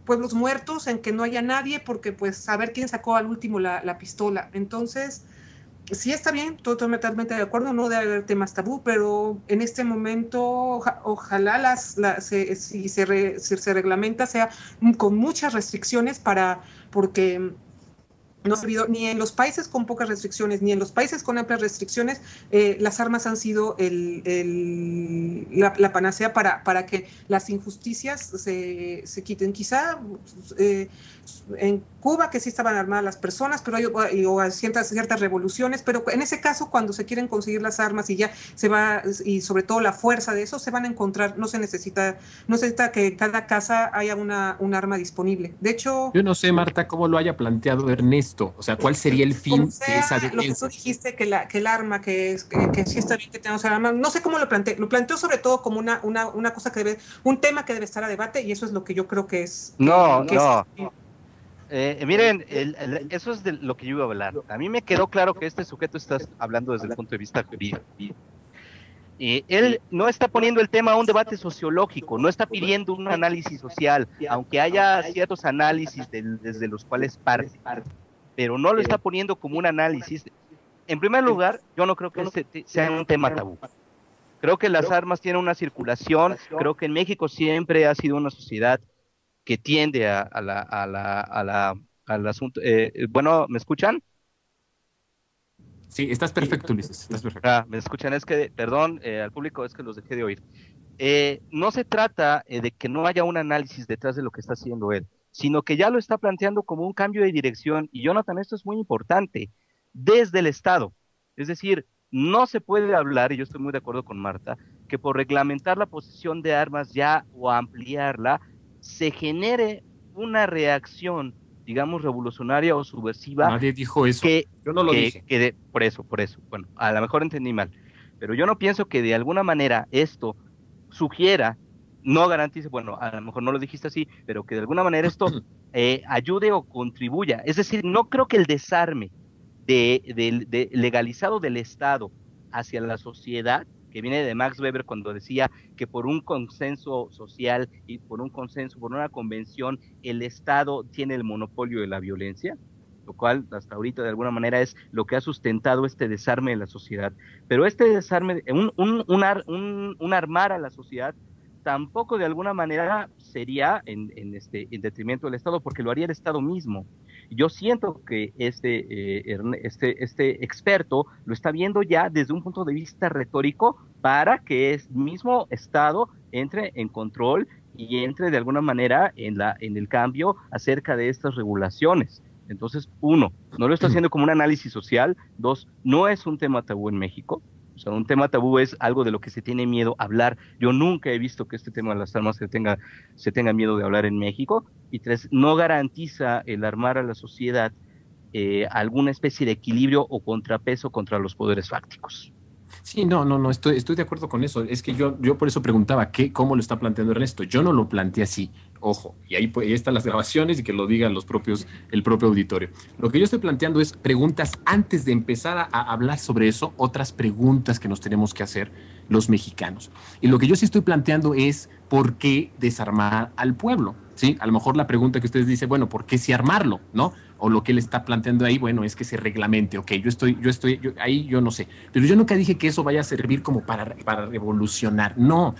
pueblos muertos en que no haya nadie, porque pues a ver quién sacó al último la pistola. Entonces, sí está bien, totalmente de acuerdo, no debe haber temas tabú, pero en este momento ojalá si se reglamenta sea con muchas restricciones porque no ha servido ni en los países con pocas restricciones, ni en los países con amplias restricciones. Las armas han sido la panacea para que las injusticias se quiten. Quizá en Cuba, que sí estaban armadas las personas, pero hay ciertas revoluciones, pero en ese caso, cuando se quieren conseguir las armas y ya se va, y sobre todo la fuerza de eso, se van a encontrar. No se necesita que en cada casa haya un arma disponible. De hecho, yo no sé, Marta, cómo lo haya planteado Ernesto. O sea, ¿cuál sería el fin de esa defensa? Lo que tú dijiste, que el arma, que sí está bien que tengamos el arma, no sé cómo lo planteó. Lo planteó sobre todo como una cosa un tema que debe estar a debate, y eso es lo que yo creo que es. Miren, eso es de lo que yo iba a hablar. A mí me quedó claro que este sujeto está hablando desde el punto de vista jurídico. Él no está poniendo el tema a un debate sociológico, no está pidiendo un análisis social, aunque haya ciertos análisis desde los cuales parte, pero no lo está poniendo como un análisis. En primer lugar, yo no creo que este sea un tema tabú. Creo que las armas tienen una circulación. Creo que en México siempre ha sido una sociedad que tiende al asunto. Bueno, ¿me escuchan? Sí, estás perfecto, Ulises, estás perfecto. ¿Me escuchan? Es que, perdón, al público, es que los dejé de oír. No se trata de que no haya un análisis detrás de lo que está haciendo él, sino que ya lo está planteando como un cambio de dirección. Y Jonathan, esto es muy importante, desde el Estado. Es decir, no se puede hablar, y yo estoy muy de acuerdo con Marta, que por reglamentar la posesión de armas ya o ampliarla, se genere una reacción, digamos, revolucionaria o subversiva. Nadie dijo eso. Yo no lo dije. Por eso. Bueno, a lo mejor entendí mal. Pero yo no pienso que de alguna manera esto sugiera, no garantice, bueno, a lo mejor no lo dijiste así, pero que de alguna manera esto ayude o contribuya. Es decir, no creo que el desarme legalizado del Estado hacia la sociedad, que viene de Max Weber cuando decía que por un consenso social y por un consenso, por una convención, el Estado tiene el monopolio de la violencia, lo cual hasta ahorita de alguna manera es lo que ha sustentado este desarme de la sociedad. Pero este desarme, un armar a la sociedad, tampoco de alguna manera sería en detrimento del Estado, porque lo haría el Estado mismo. Yo siento que este experto lo está viendo ya desde un punto de vista retórico para que el mismo Estado entre en control y entre de alguna manera en el cambio acerca de estas regulaciones. Entonces, uno, no lo está haciendo como un análisis social. Dos, no es un tema tabú en México. O sea, un tema tabú es algo de lo que se tiene miedo a hablar. Yo nunca he visto que este tema de las armas se tenga miedo de hablar en México. Y tres, no garantiza el armar a la sociedad alguna especie de equilibrio o contrapeso contra los poderes fácticos. Sí, no, estoy de acuerdo con eso. Es que yo por eso preguntaba cómo lo está planteando Ernesto. Yo no lo planteé así, ojo, y ahí están las grabaciones y que lo digan el propio auditorio. Lo que yo estoy planteando es preguntas antes de empezar a hablar sobre eso, otras preguntas que nos tenemos que hacer los mexicanos. Y lo que yo sí estoy planteando es ¿por qué desarmar al pueblo? ¿Sí? A lo mejor la pregunta que ustedes dicen, bueno, ¿por qué sí armarlo? ¿No? O lo que él está planteando ahí, bueno, es que se reglamente. Ok, ahí yo no sé. Pero yo nunca dije que eso vaya a servir como para revolucionar. No.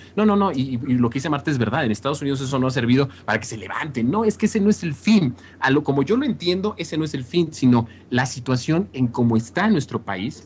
Y lo que dice Marta es verdad. En Estados Unidos eso no ha servido para que se levanten. No, es que ese no es el fin. Como yo lo entiendo, ese no es el fin, sino la situación en cómo está nuestro país.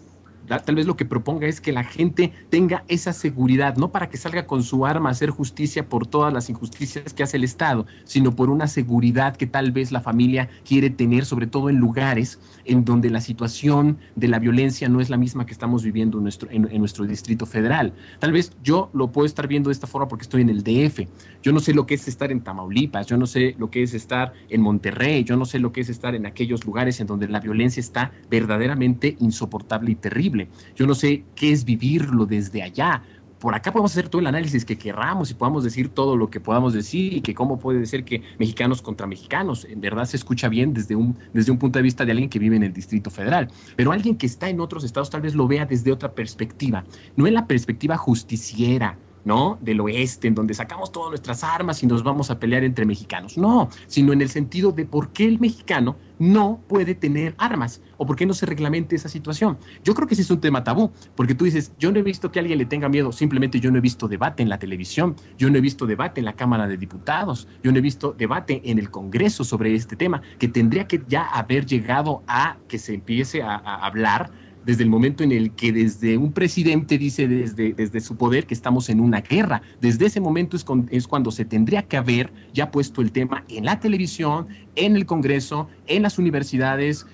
Tal vez lo que proponga es que la gente tenga esa seguridad, no para que salga con su arma a hacer justicia por todas las injusticias que hace el Estado, sino por una seguridad que tal vez la familia quiere tener, sobre todo en lugares en donde la situación de la violencia no es la misma que estamos viviendo en nuestro Distrito Federal. Tal vez yo lo puedo estar viendo de esta forma porque estoy en el DF. Yo no sé lo que es estar en Tamaulipas, yo no sé lo que es estar en Monterrey, yo no sé lo que es estar en aquellos lugares en donde la violencia está verdaderamente insoportable y terrible. Yo no sé qué es vivirlo desde allá. Por acá podemos hacer todo el análisis que querramos y podamos decir todo lo que podamos decir y que cómo puede ser que mexicanos contra mexicanos, en verdad se escucha bien desde un punto de vista de alguien que vive en el Distrito Federal, pero alguien que está en otros estados tal vez lo vea desde otra perspectiva, no en la perspectiva justiciera, ¿no? Del oeste, en donde sacamos todas nuestras armas y nos vamos a pelear entre mexicanos. No, sino en el sentido de por qué el mexicano no puede tener armas o por qué no se reglamente esa situación. Yo creo que sí es un tema tabú, porque tú dices, yo no he visto que alguien le tenga miedo, simplemente yo no he visto debate en la televisión, yo no he visto debate en la Cámara de Diputados, yo no he visto debate en el Congreso sobre este tema, que tendría que ya haber llegado a que se empiece a hablar desde el momento en el que desde un presidente dice desde su poder que estamos en una guerra. Desde ese momento es cuando se tendría que haber ya puesto el tema en la televisión, en el Congreso, en las universidades,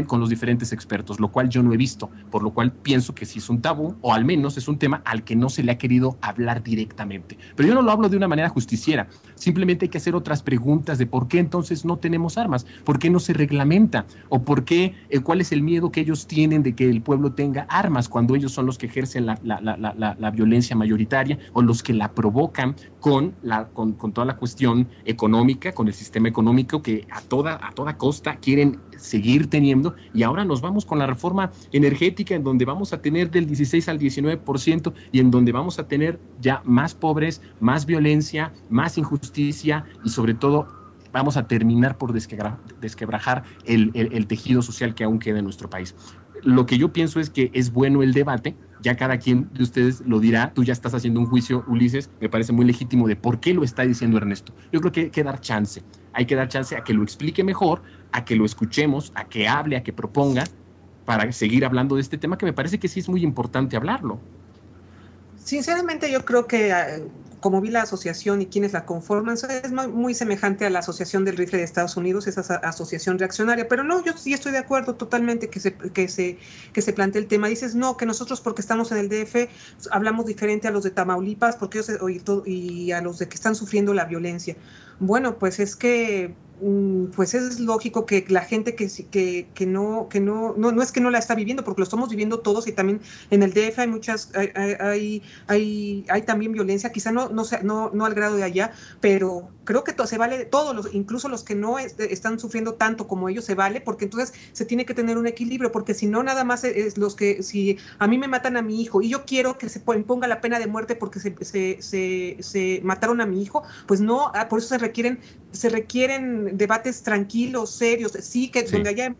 con los diferentes expertos, lo cual yo no he visto, por lo cual pienso que sí es un tabú, o al menos es un tema al que no se le ha querido hablar directamente. Pero yo no lo hablo de una manera justiciera, simplemente hay que hacer otras preguntas de por qué entonces no tenemos armas, por qué no se reglamenta, o por qué, cuál es el miedo que ellos tienen de que el pueblo tenga armas cuando ellos son los que ejercen la violencia mayoritaria o los que la provocan con toda la cuestión económica, con el sistema económico que a toda costa quieren seguir teniendo. Y ahora nos vamos con la reforma energética en donde vamos a tener del 16 al 19% y en donde vamos a tener ya más pobres, más violencia, más injusticia y sobre todo vamos a terminar por desquebrajar el tejido social que aún queda en nuestro país. Lo que yo pienso es que es bueno el debate, ya cada quien de ustedes lo dirá, tú ya estás haciendo un juicio, Ulises, me parece muy legítimo de por qué lo está diciendo Ernesto. Yo creo que hay que dar chance a que lo explique mejor, a que lo escuchemos, a que hable, a que proponga, para seguir hablando de este tema que me parece que sí es muy importante hablarlo. Sinceramente yo creo que como vi la asociación y quienes la conforman, es muy semejante a la Asociación del Rifle de Estados Unidos, esa asociación reaccionaria, pero no, yo sí estoy de acuerdo totalmente que se plantee el tema. Dices, no, que nosotros porque estamos en el DF hablamos diferente a los de Tamaulipas porque y a los de que están sufriendo la violencia. Bueno, pues es que pues es lógico que la gente que no es que no la está viviendo, porque lo estamos viviendo todos, y también en el DF hay muchas, hay también violencia, quizá no al grado de allá, pero creo que se vale todos, incluso los que no están sufriendo tanto como ellos, se vale, porque entonces se tiene que tener un equilibrio, porque si no, nada más es si a mí me matan a mi hijo y yo quiero que se imponga la pena de muerte porque se mataron a mi hijo, pues no, por eso se requieren debates tranquilos, serios, sí, donde haya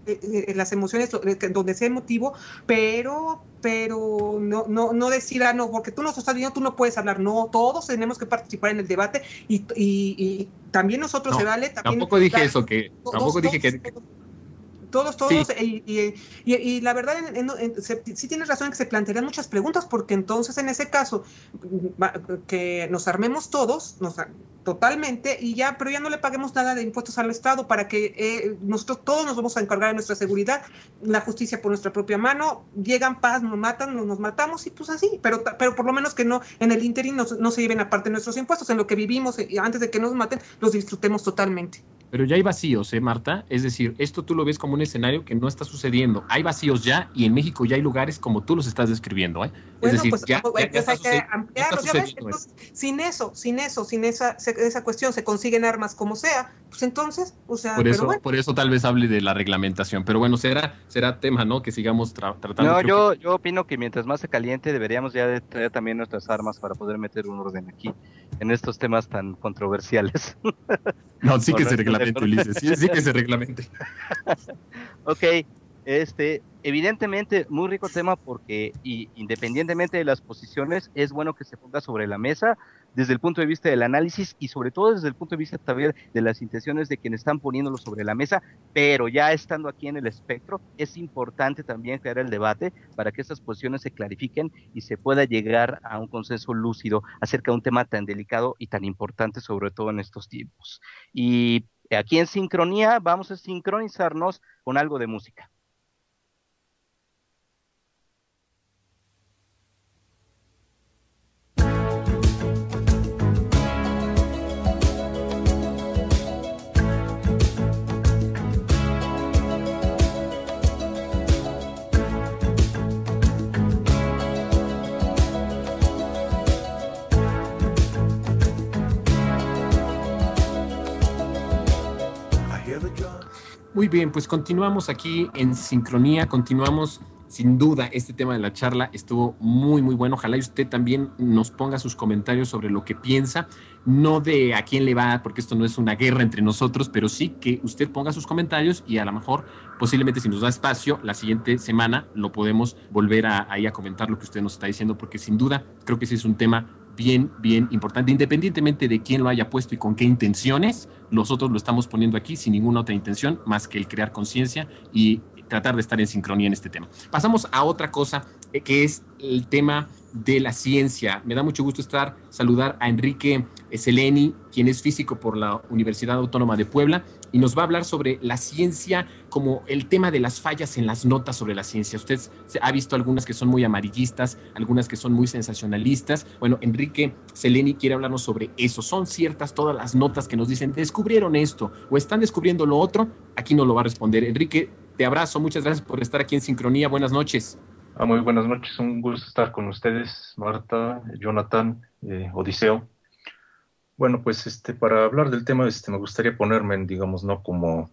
las emociones, donde sea emotivo, pero no decir, no, porque tú no estás viendo, tú no puedes hablar. No, todos tenemos que participar en el debate, y también nosotros se vale. Tampoco dije eso, tampoco dije que... Todos, sí. Y la verdad, sí tienes razón en que se plantearían muchas preguntas, porque entonces en ese caso, que nos armemos todos, totalmente, y ya, pero ya no le paguemos nada de impuestos al Estado, para que nosotros todos nos vamos a encargar de nuestra seguridad, la justicia por nuestra propia mano, llegan paz, nos matan, nos matamos, y pues así, pero por lo menos que no, en el ínterin no se lleven aparte nuestros impuestos, en lo que vivimos, antes de que nos maten, los disfrutemos totalmente. Pero ya hay vacíos, Marta? Es decir, esto tú lo ves como un escenario que no está sucediendo. Hay vacíos ya, y en México ya hay lugares como tú los estás describiendo, Bueno, es decir, pues, hay que ampliarlo, ya ves. Entonces, sin esa cuestión, se consiguen armas como sea, pues entonces, o sea... Por eso tal vez hable de la reglamentación, pero bueno, será tema, ¿no?, que sigamos tratando. No, yo opino que mientras más se caliente, deberíamos ya de traer también nuestras armas para poder meter un orden aquí, en estos temas tan controversiales. No, sí que se reglamente, Ulises, sí que se reglamente. Ok, evidentemente, muy rico tema, porque independientemente de las posiciones, es bueno que se ponga sobre la mesa desde el punto de vista del análisis, y sobre todo desde el punto de vista también de las intenciones de quienes están poniéndolo sobre la mesa, pero ya estando aquí en el espectro, es importante también crear el debate para que estas posiciones se clarifiquen y se pueda llegar a un consenso lúcido acerca de un tema tan delicado y tan importante, sobre todo en estos tiempos. Y aquí en Sincronía vamos a sincronizarnos con algo de música. Muy bien, pues continuamos aquí en Sincronía, continuamos sin duda. Este tema de la charla estuvo muy, muy bueno. Ojalá y usted también nos ponga sus comentarios sobre lo que piensa, no de a quién le va, porque esto no es una guerra entre nosotros, pero sí que usted ponga sus comentarios, y a lo mejor, posiblemente, si nos da espacio, la siguiente semana lo podemos volver ahí a comentar lo que usted nos está diciendo, porque sin duda creo que sí es un tema bien, bien importante, independientemente de quién lo haya puesto y con qué intenciones. Nosotros lo estamos poniendo aquí sin ninguna otra intención más que el crear conciencia y tratar de estar en sincronía en este tema. Pasamos a otra cosa, que es el tema de la ciencia. Me da mucho gusto saludar a Enrique Seleni, quien es físico por la Universidad Autónoma de Puebla, y nos va a hablar sobre la ciencia, como el tema de las fallas en las notas sobre la ciencia. Usted ha visto algunas que son muy amarillistas, algunas que son muy sensacionalistas. Bueno, Enrique Seleni quiere hablarnos sobre eso. ¿Son ciertas todas las notas que nos dicen descubrieron esto o están descubriendo lo otro? Aquí nos lo va a responder. Enrique, te abrazo, muchas gracias por estar aquí en Sincronía. Buenas noches. Muy buenas noches, un gusto estar con ustedes, Marta, Jonathan, Odiseo. Bueno, pues para hablar del tema me gustaría ponerme, digamos, no como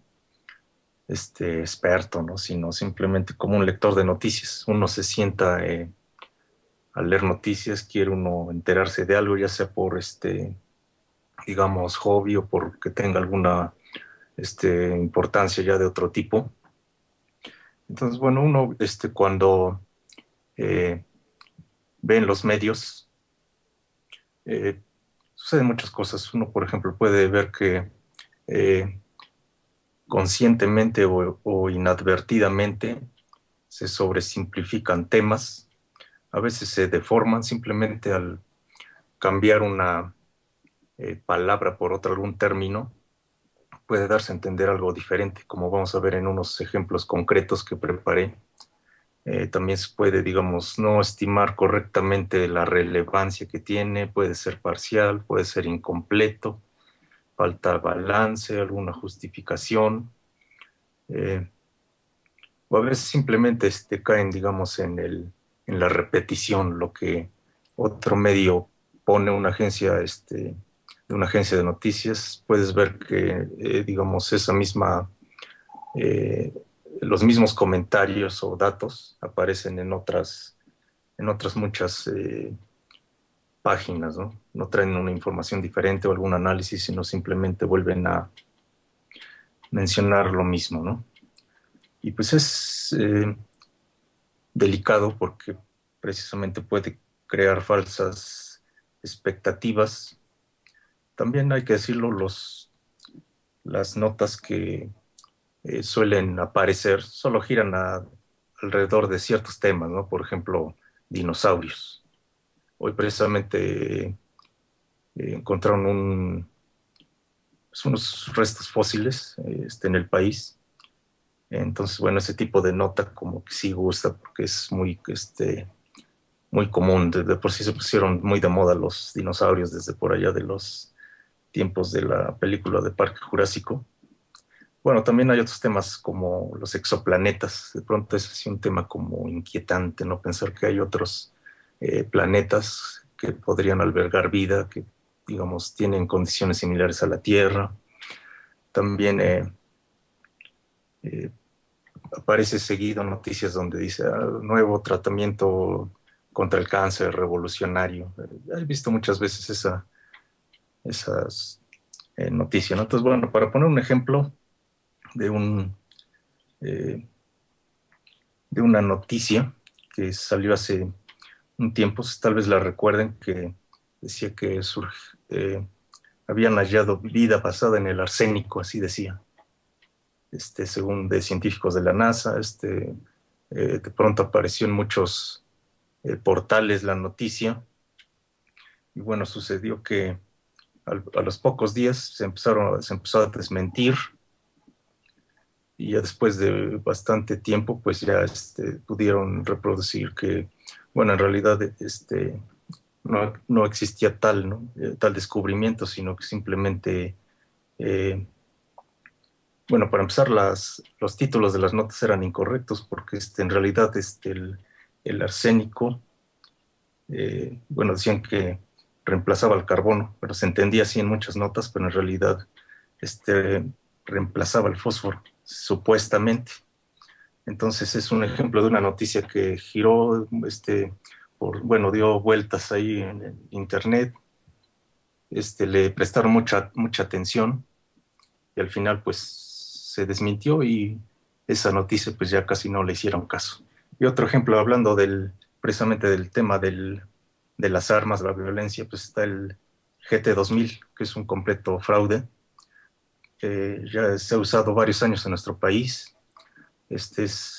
experto, ¿no?, sino simplemente como un lector de noticias. Uno se sienta a leer noticias, quiere uno enterarse de algo, ya sea por digamos, hobby, o porque tenga alguna importancia ya de otro tipo. Entonces, bueno, uno cuando ve en los medios, suceden muchas cosas. Uno, por ejemplo, puede ver que conscientemente o inadvertidamente se sobresimplifican temas, a veces se deforman simplemente al cambiar una palabra por otra, algún término, puede darse a entender algo diferente, como vamos a ver en unos ejemplos concretos que preparé. También se puede, digamos, no estimar correctamente la relevancia que tiene, puede ser parcial, puede ser incompleto, falta balance, alguna justificación, o a veces simplemente caen, digamos, en la repetición, lo que otro medio pone de una agencia de noticias, puedes ver que, digamos, los mismos comentarios o datos aparecen en otras muchas páginas, ¿no? No traen una información diferente o algún análisis, sino simplemente vuelven a mencionar lo mismo, ¿no? Y pues es delicado porque precisamente puede crear falsas expectativas. También hay que decirlo, las notas que suelen aparecer solo giran alrededor de ciertos temas, ¿no? Por ejemplo, dinosaurios. Hoy precisamente encontraron unos restos fósiles en el país. Entonces, bueno, ese tipo de nota como que sí gusta porque es muy común. De por sí se pusieron muy de moda los dinosaurios desde por allá de los tiempos de la película de Parque Jurásico. Bueno, también hay otros temas como los exoplanetas. De pronto es así un tema como inquietante, ¿no? Pensar que hay otros planetas que podrían albergar vida, que, digamos, tienen condiciones similares a la Tierra. También aparece seguido noticias donde dice nuevo tratamiento contra el cáncer revolucionario. He visto muchas veces esas noticias, ¿no? Entonces, bueno, para poner un ejemplo de una noticia que salió hace un tiempo, tal vez la recuerden, que decía que habían hallado vida basada en el arsénico, así decía. Según de científicos de la NASA, de pronto apareció en muchos portales la noticia, y bueno, sucedió que a los pocos días se empezó a desmentir, y ya después de bastante tiempo, pues ya pudieron reproducir que, bueno, en realidad no existía tal descubrimiento, sino que simplemente bueno, para empezar, los títulos de las notas eran incorrectos porque en realidad el arsénico, bueno, decían que reemplazaba el carbono, pero se entendía así en muchas notas, pero en realidad reemplazaba el fósforo, supuestamente. Entonces es un ejemplo de una noticia que giró, bueno, dio vueltas ahí en internet, le prestaron mucha atención y al final pues se desmintió y esa noticia pues ya casi no le hicieron caso. Y otro ejemplo, hablando precisamente del tema de las armas, la violencia, pues está el GT2000, que es un completo fraude. Ya se ha usado varios años en nuestro país.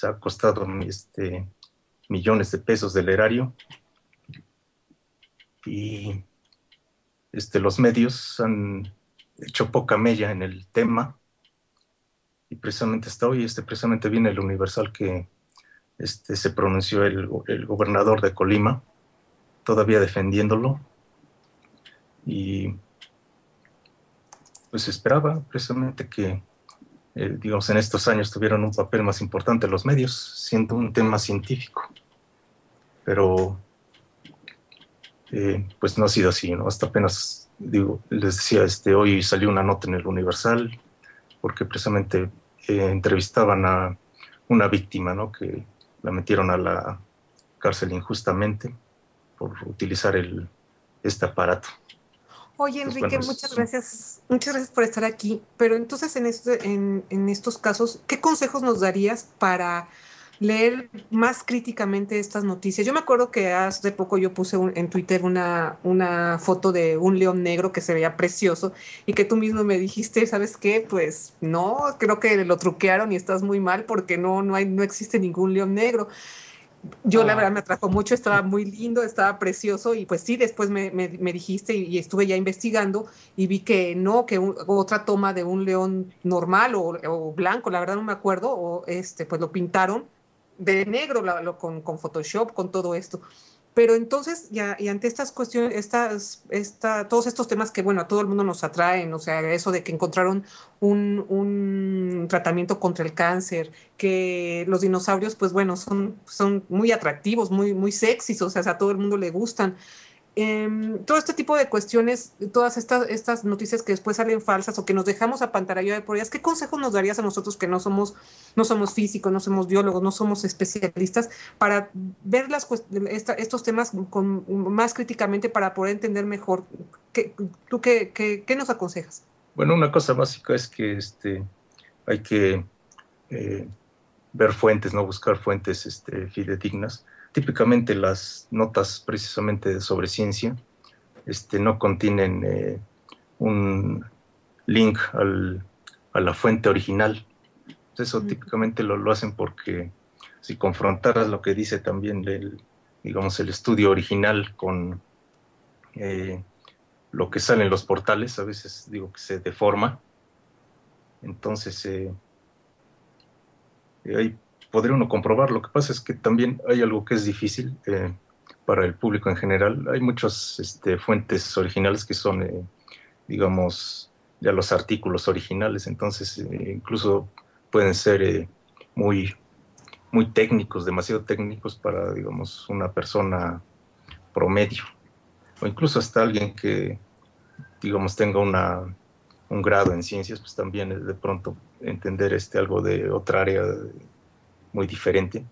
Ha costado millones de pesos del erario. Y los medios han hecho poca mella en el tema. Y precisamente hasta hoy, precisamente viene el Universal que se pronunció el gobernador de Colima, todavía defendiéndolo. Y pues esperaba precisamente que, digamos, en estos años tuvieran un papel más importante los medios, siendo un tema científico. Pero pues no ha sido así, ¿no? Hasta apenas, les decía, hoy salió una nota en el Universal, porque precisamente entrevistaban a una víctima, ¿no? Que la metieron a la cárcel injustamente por utilizar este aparato. Oye, Enrique, bueno, muchas gracias por estar aquí. Pero entonces en estos casos, ¿qué consejos nos darías para leer más críticamente estas noticias? Yo me acuerdo que hace poco yo puse en Twitter una foto de un león negro que se veía precioso y que tú mismo me dijiste, ¿sabes qué? Pues no, creo que lo truquearon y estás muy mal porque no existe ningún león negro. Yo la verdad me atrajo mucho, estaba muy lindo, estaba precioso y pues sí, después me dijiste y estuve ya investigando y vi que no, que otra toma de un león normal o blanco, la verdad no me acuerdo, pues lo pintaron de negro con Photoshop, con todo esto. Pero entonces, ya, y ante estas cuestiones, todos estos temas que, bueno, a todo el mundo nos atraen, o sea, eso de que encontraron un tratamiento contra el cáncer, que los dinosaurios, pues bueno, son muy atractivos, muy sexys, o sea, a todo el mundo le gustan. Todo este tipo de cuestiones, todas estas noticias que después salen falsas o que nos dejamos apantallar por ellas, ¿qué consejos nos darías a nosotros que no somos físicos, no somos biólogos, no somos especialistas, para ver estos temas más críticamente para poder entender mejor? ¿Tú qué nos aconsejas? Bueno, una cosa básica es que hay que ver fuentes, no buscar fuentes fidedignas. Típicamente las notas precisamente sobre ciencia no contienen un link a la fuente original. Eso típicamente lo hacen porque si confrontaras lo que dice también digamos, el estudio original con lo que sale en los portales, a veces digo que se deforma. Entonces, ahí podría uno comprobar. Lo que pasa es que también hay algo que es difícil para el público en general. Hay muchas fuentes originales que son, digamos, ya los artículos originales, entonces incluso pueden ser muy, muy técnicos, demasiado técnicos para, digamos, una persona promedio, o incluso hasta alguien que, digamos, tenga un grado en ciencias, pues también de pronto entender algo de otra área muy diferente,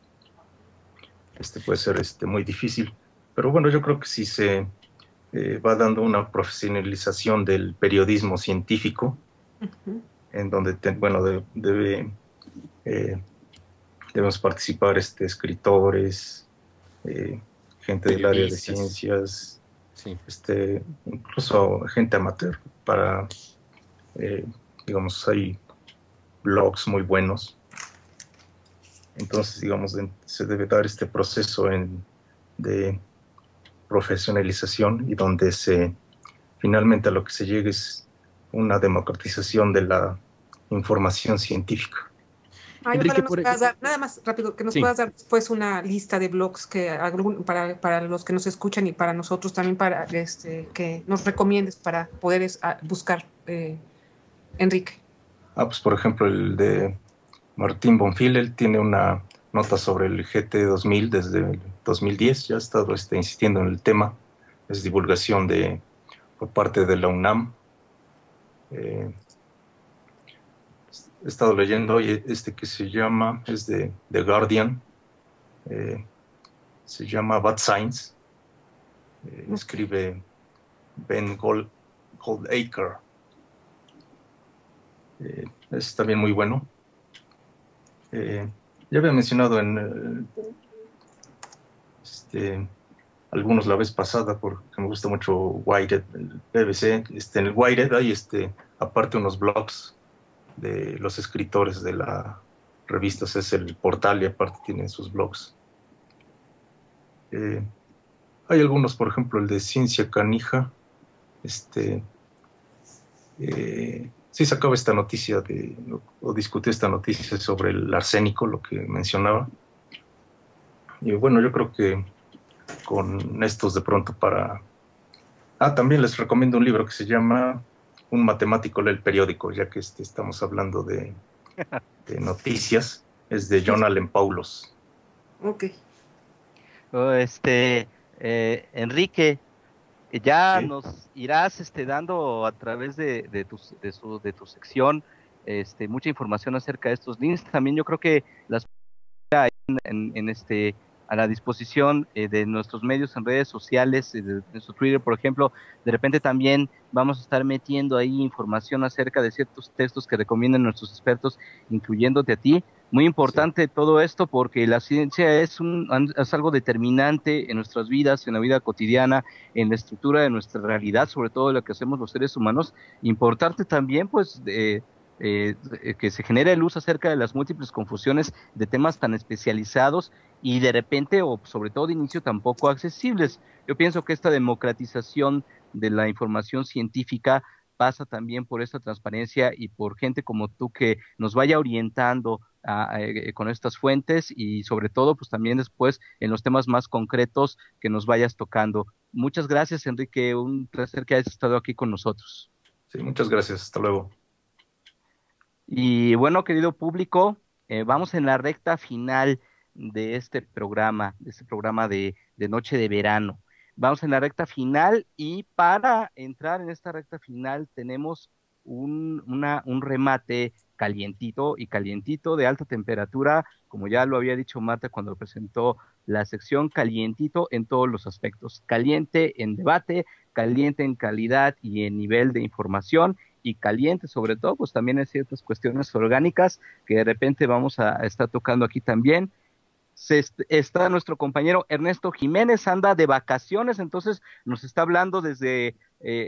puede ser muy difícil. Pero bueno, yo creo que si se va dando una profesionalización del periodismo científico, en donde, debemos participar escritores, gente del área de ciencias, sí. Incluso gente amateur, digamos, hay blogs muy buenos. Entonces, digamos, se debe dar este proceso de profesionalización y donde finalmente a lo que se llegue es una democratización de la información científica. Enrique, nada más rápido, que nos sí. puedas dar después una lista de blogs para los que nos escuchan y para nosotros también, para que nos recomiendes para poder buscar, Enrique. Pues por ejemplo el de Martín Bonfil, él tiene una nota sobre el GT 2000 desde el 2010, ya ha estado insistiendo en el tema, es divulgación por parte de la UNAM. He estado leyendo hoy que se llama, es de The Guardian, se llama Bad Science, escribe Ben Goldacre, es también muy bueno. Ya había mencionado algunos la vez pasada porque me gusta mucho Wired, el BBC. En el Wired hay aparte unos blogs de los escritores de la revista, es el portal y aparte tienen sus blogs. Hay algunos, por ejemplo, el de Ciencia Canija. Sí sacaba esta noticia o discutió esta noticia sobre el arsénico, lo que mencionaba. Y bueno, yo creo que con estos de pronto también les recomiendo un libro que se llama Un matemático lee el periódico, ya que estamos hablando de noticias. Es de John Allen Paulos. Ok. Enrique, ya ¿Sí? nos irás dando a través de tu sección mucha información acerca de estos links. También yo creo que las a la disposición de nuestros medios en redes sociales, de nuestro Twitter, por ejemplo. De repente también vamos a estar metiendo ahí información acerca de ciertos textos que recomiendan nuestros expertos, incluyéndote a ti. Muy importante todo esto porque la ciencia es algo determinante en nuestras vidas, en la vida cotidiana, en la estructura de nuestra realidad, sobre todo lo que hacemos los seres humanos. Importante también, pues, que se genere luz acerca de las múltiples confusiones de temas tan especializados y de repente, o sobre todo de inicio, tan poco accesibles. Yo pienso que esta democratización de la información científica pasa también por esta transparencia y por gente como tú que nos vaya orientando con estas fuentes y sobre todo pues también después en los temas más concretos que nos vayas tocando. Muchas gracias, Enrique, un placer que hayas estado aquí con nosotros. Sí, muchas gracias, hasta luego. Y bueno, querido público, vamos en la recta final de este programa de Noche de Verano. Vamos en la recta final y para entrar en esta recta final tenemos un remate calientito de alta temperatura, como ya lo había dicho Marta cuando presentó la sección, calientito en todos los aspectos, caliente en debate, caliente en calidad y en nivel de información, y caliente sobre todo, pues también en ciertas cuestiones orgánicas que de repente vamos a estar tocando aquí también. Está nuestro compañero Ernesto Jiménez, anda de vacaciones, entonces nos está hablando desde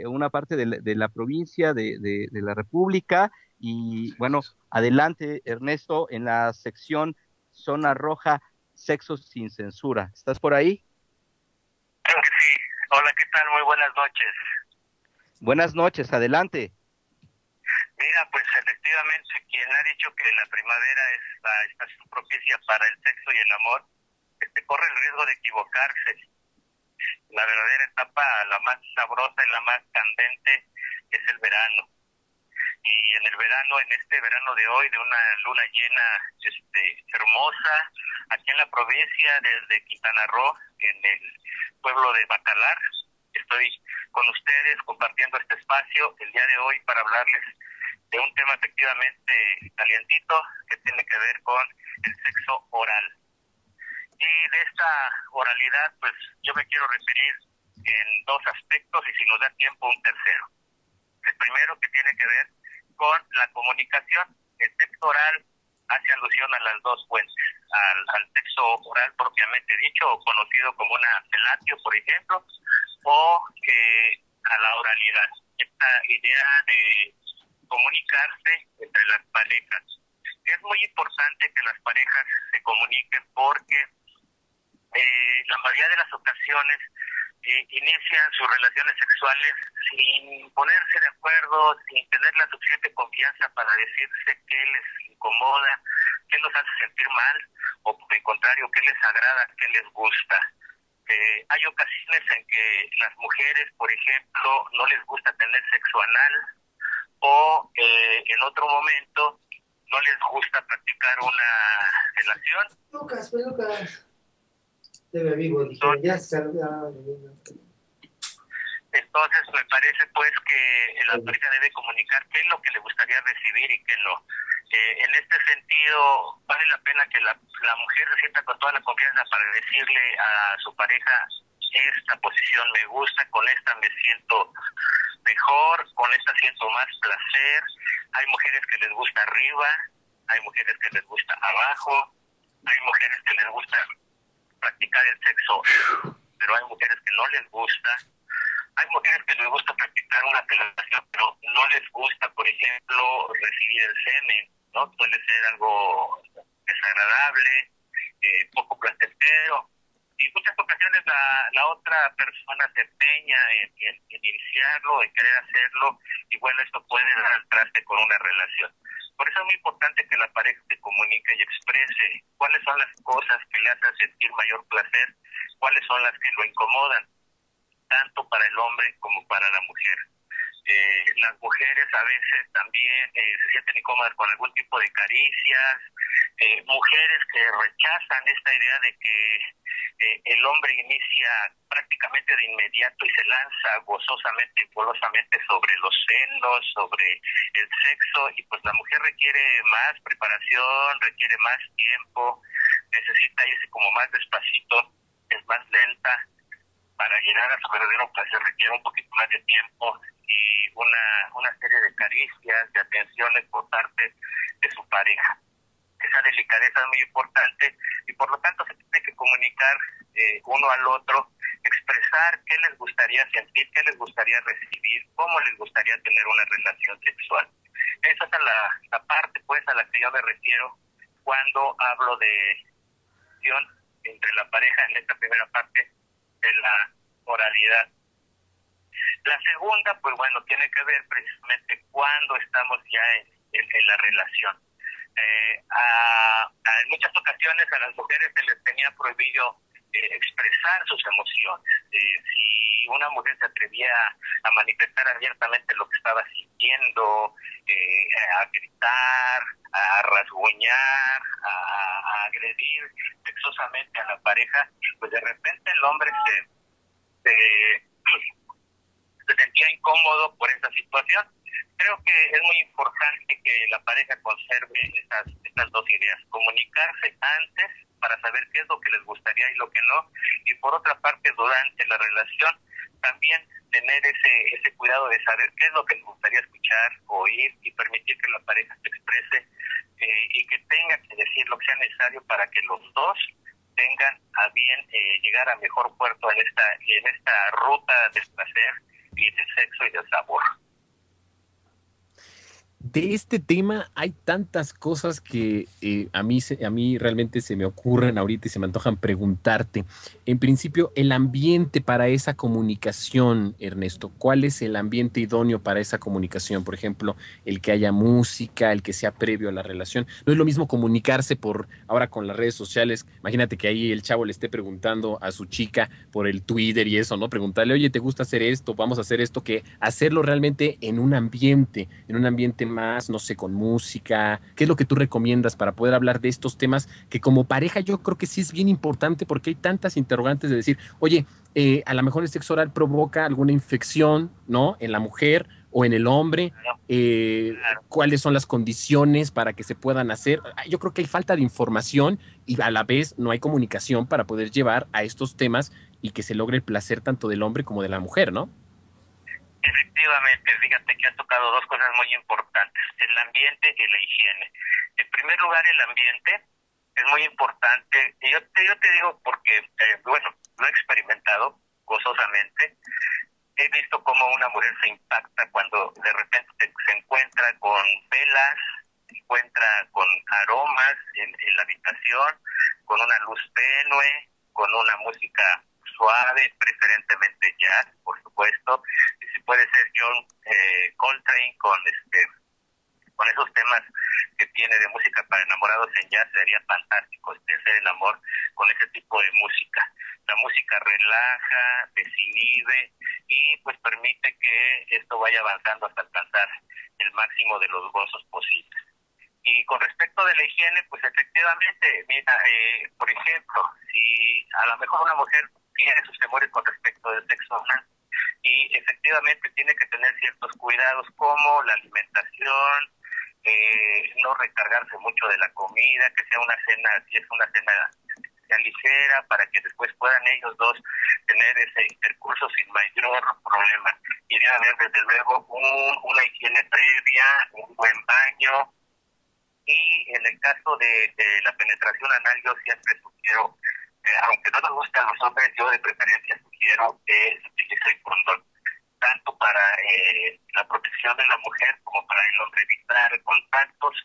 una parte de la provincia, de la República, y bueno, adelante Ernesto, en la sección Zona Roja, Sexo sin Censura. ¿Estás por ahí? Creo que sí. Hola, ¿qué tal? Muy buenas noches. Buenas noches, adelante. Mira, pues efectivamente, quien ha dicho que la primavera es la estación propicia para el sexo y el amor, corre el riesgo de equivocarse. La verdadera etapa, la más sabrosa y la más candente, es el verano. Y en el verano, en este verano de hoy, de una luna llena hermosa, aquí en la provincia, desde Quintana Roo, en el pueblo de Bacalar, estoy con ustedes compartiendo este espacio el día de hoy para hablarles de un tema efectivamente calientito que tiene que ver con el sexo oral. Y de esta oralidad, pues yo me quiero referir en dos aspectos y si nos da tiempo un tercero. El primero que tiene que ver con la comunicación. El sexo oral hace alusión a las dos fuentes, al sexo oral propiamente dicho, o conocido como una felatio, por ejemplo, o a la oralidad. Esta idea de comunicarse entre las parejas. Es muy importante que las parejas se comuniquen porque la mayoría de las ocasiones inician sus relaciones sexuales sin ponerse de acuerdo, sin tener la suficiente confianza para decirse qué les incomoda, qué los hace sentir mal, o por el contrario, qué les agrada, qué les gusta. Hay ocasiones en que las mujeres, por ejemplo, no les gusta tener sexo anal, o en otro momento no les gusta practicar una relación. Lucas. Debe vivo, dije, ya entonces me parece pues que la pareja debe comunicar qué es lo que le gustaría recibir y qué no. En este sentido, vale la pena que la mujer se sienta con toda la confianza para decirle a su pareja: esta posición me gusta, con esta me siento mejor, con esta siento más placer. Hay mujeres que les gusta arriba, hay mujeres que les gusta abajo, hay mujeres que les gusta practicar el sexo, pero hay mujeres que no les gusta. Hay mujeres que les gusta practicar una penetración, pero no les gusta, por ejemplo, recibir el semen, ¿no? Suele ser algo desagradable, poco placentero. Y en muchas ocasiones la otra persona se empeña en iniciarlo, en querer hacerlo, y bueno, esto puede dar al traste con una relación. Por eso es muy importante que la pareja se comunique y exprese cuáles son las cosas que le hacen sentir mayor placer, cuáles son las que lo incomodan, tanto para el hombre como para la mujer. Las mujeres a veces también se sienten incómodas con algún tipo de caricias, mujeres que rechazan esta idea de que el hombre inicia prácticamente de inmediato y se lanza gozosamente y golosamente sobre los senos, sobre el sexo, y pues la mujer requiere más preparación, requiere más tiempo, necesita irse como más despacito, es más lenta. Para llegar a su verdadero placer requiere un poquito más de tiempo y una serie de caricias, de atenciones por parte de su pareja. Esa delicadeza es muy importante y por lo tanto se tiene que comunicar uno al otro, expresar qué les gustaría sentir, qué les gustaría recibir, cómo les gustaría tener una relación sexual. Esa es la parte pues a la que yo me refiero cuando hablo de relación entre la pareja en esta primera parte de la oralidad. La segunda, pues bueno, tiene que ver precisamente cuando estamos ya en la relación. En muchas ocasiones a las mujeres se les tenía prohibido expresar sus emociones. Si una mujer se atrevía a manifestar abiertamente lo que estaba sintiendo, a gritar, a rasguñar, a agredir sexosamente a la pareja, pues de repente el hombre se sentía incómodo por esa situación. Creo que es muy importante que la pareja conserve estas dos ideas: comunicarse antes para saber qué es lo que les gustaría y lo que no, y por otra parte durante la relación también tener ese cuidado de saber qué es lo que les gustaría escuchar, oír, y permitir que la pareja se exprese y que tenga que decir lo que sea necesario para que los dos tengan a bien llegar a mejor puerto en esta ruta del placer y del sexo y del sabor. De este tema hay tantas cosas que a mí realmente se me ocurren ahorita y se me antojan preguntarte. En principio, el ambiente para esa comunicación, Ernesto, ¿cuál es el ambiente idóneo para esa comunicación? Por ejemplo, el que haya música, el que sea previo a la relación. No es lo mismo comunicarse ahora con las redes sociales. Imagínate que ahí el chavo le esté preguntando a su chica por el Twitter y eso, ¿no? Preguntarle, oye, ¿te gusta hacer esto? Vamos a hacer esto, que hacerlo realmente en un ambiente más, no sé, con música. ¿Qué es lo que tú recomiendas para poder hablar de estos temas que como pareja yo creo que sí es bien importante, porque hay tantas interrogantes de decir, oye, a lo mejor el sexo oral provoca alguna infección, ¿no? En la mujer o en el hombre, cuáles son las condiciones para que se puedan hacer. Yo creo que hay falta de información y a la vez no hay comunicación para poder llevar a estos temas y que se logre el placer tanto del hombre como de la mujer, ¿no? Efectivamente, fíjate que has tocado dos cosas muy importantes: el ambiente y la higiene. En primer lugar, el ambiente es muy importante. Y yo te digo porque, bueno, lo he experimentado gozosamente. He visto cómo una mujer se impacta cuando de repente se encuentra con velas, se encuentra con aromas en la habitación, con una luz tenue, con una música suave, preferentemente jazz, por supuesto. Y si puede ser John Coltrane con esos temas que tiene de música para enamorados en jazz, sería fantástico hacer el amor con ese tipo de música. La música relaja, desinhibe y pues permite que esto vaya avanzando hasta alcanzar el máximo de los gozos posibles. Y con respecto de la higiene, pues efectivamente, mira, por ejemplo, si a lo mejor una mujer tiene sus temores con respecto del sexo anal, y efectivamente tiene que tener ciertos cuidados como la alimentación, no recargarse mucho de la comida, que sea una cena, si es una cena sea ligera, para que después puedan ellos dos tener ese intercurso sin mayor problema. Y debe haber desde luego una higiene previa, un buen baño. Y en el caso de la penetración anal, yo siempre sugiero, aunque no nos gustan los hombres, yo de preferencia sugiero que se utilice el condón, tanto para la protección de la mujer como para el hombre, evitar contactos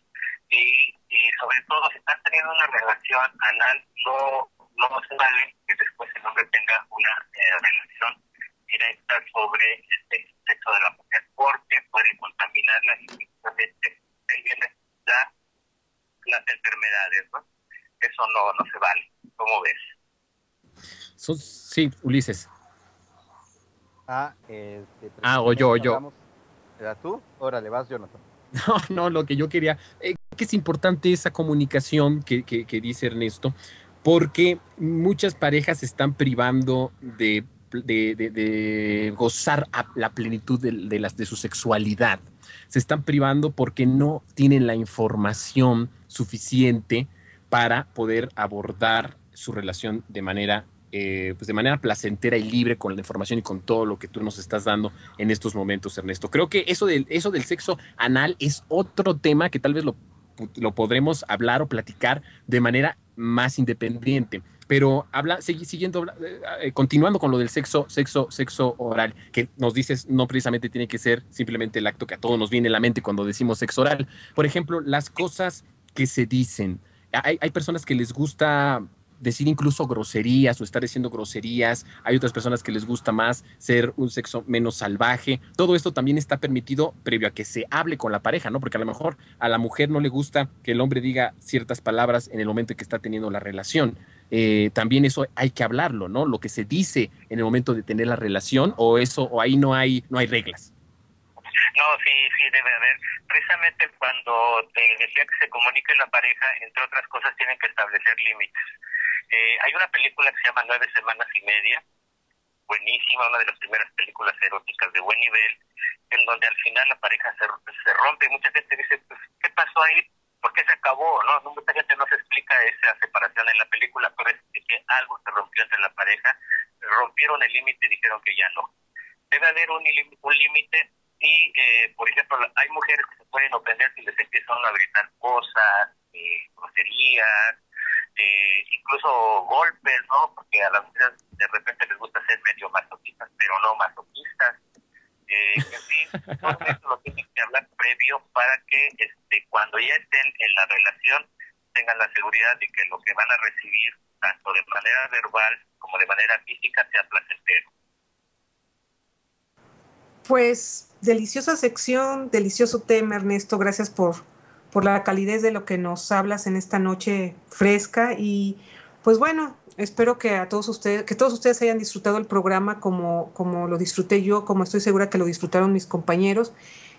y sobre todo si están teniendo una relación anal, no se vale que después el hombre tenga una relación directa sobre el sexo de la mujer, porque puede contaminarla y simplemente ahí vienen las enfermedades, ¿no? Eso no se vale. ¿Cómo ves? Sí, Ulises. O yo. ¿Era tú? Órale, vas, Jonathan. No, lo que yo quería, que es importante esa comunicación que dice Ernesto, porque muchas parejas se están privando de gozar a la plenitud de su sexualidad. Se están privando porque no tienen la información suficiente para poder abordar su relación de manera placentera y libre, con la información y con todo lo que tú nos estás dando en estos momentos, Ernesto. Creo que eso del sexo anal es otro tema que tal vez lo podremos hablar o platicar de manera más independiente. Pero continuando con lo del sexo oral, que nos dices no precisamente tiene que ser simplemente el acto que a todos nos viene a la mente cuando decimos sexo oral. Por ejemplo, las cosas que se dicen. Hay personas que les gusta decir incluso groserías o estar diciendo groserías. Hay otras personas que les gusta más ser un sexo menos salvaje. Todo esto también está permitido previo a que se hable con la pareja, ¿no? Porque a lo mejor a la mujer no le gusta que el hombre diga ciertas palabras en el momento en que está teniendo la relación. También eso hay que hablarlo, ¿no? Lo que se dice en el momento de tener la relación, o ahí no hay reglas. No, sí debe haber. Precisamente cuando te decía que se comunique la pareja, entre otras cosas, tienen que establecer límites. Hay una película que se llama 9 semanas y media, buenísima, una de las primeras películas eróticas de buen nivel, en donde al final la pareja se rompe y mucha gente dice, pues, ¿qué pasó ahí? ¿Por qué se acabó? ¿No? Mucha gente no se explica esa separación en la película, pero es que algo se rompió entre la pareja, rompieron el límite y dijeron que ya no. Debe haber un límite y, por ejemplo, hay mujeres que se pueden ofender si les empiezan a gritar cosas, groserías, incluso golpes, ¿no? Porque a las mujeres de repente les gusta ser medio masoquistas, pero no masoquistas. En fin, todo esto lo tienen que hablar previo para que cuando ya estén en la relación tengan la seguridad de que lo que van a recibir, tanto de manera verbal como de manera física, sea placentero. Pues deliciosa sección, delicioso tema, Ernesto. Gracias por la calidez de lo que nos hablas en esta noche fresca. Y pues bueno, espero que todos ustedes hayan disfrutado el programa como lo disfruté yo, como estoy segura que lo disfrutaron mis compañeros,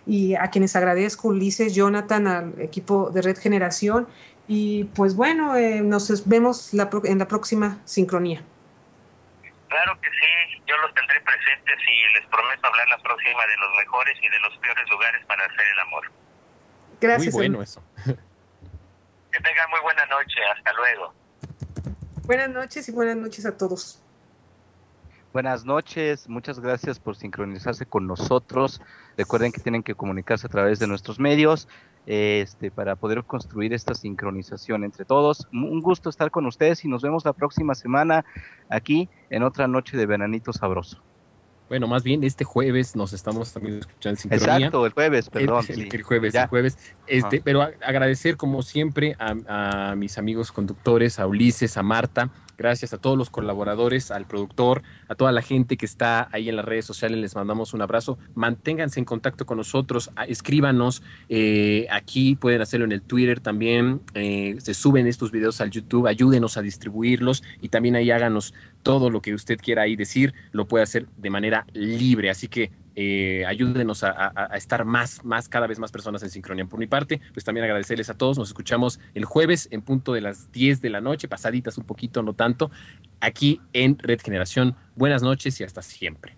y a quienes agradezco, Ulises, Jonathan, al equipo de Red Generación. Y pues bueno, nos vemos en la próxima sincronía. Claro que sí, yo los tendré presentes y les prometo hablar la próxima de los mejores y de los peores lugares para hacer el amor. Gracias. Muy bueno eso. Que tengan muy buena noche, hasta luego. Buenas noches y buenas noches a todos. Buenas noches, muchas gracias por sincronizarse con nosotros. Recuerden que tienen que comunicarse a través de nuestros medios para poder construir esta sincronización entre todos. Un gusto estar con ustedes y nos vemos la próxima semana aquí en otra noche de Veranito Sabroso. Bueno, más bien este jueves nos estamos también escuchando en sincronía. Exacto, el jueves, perdón. El jueves. Pero agradecer como siempre a mis amigos conductores, a Ulises, a Marta. Gracias a todos los colaboradores, al productor, a toda la gente que está ahí en las redes sociales. Les mandamos un abrazo. Manténganse en contacto con nosotros, escríbanos. Aquí pueden hacerlo en el Twitter también. Se suben estos videos al YouTube. Ayúdenos a distribuirlos y también ahí háganos todo lo que usted quiera ahí decir. Lo puede hacer de manera libre. Así que ayúdenos a estar cada vez más personas en sincronía. Por mi parte, pues también agradecerles a todos. Nos escuchamos el jueves en punto de las 10 de la noche, pasaditas un poquito, no tanto, aquí en Red Generación. Buenas noches y hasta siempre.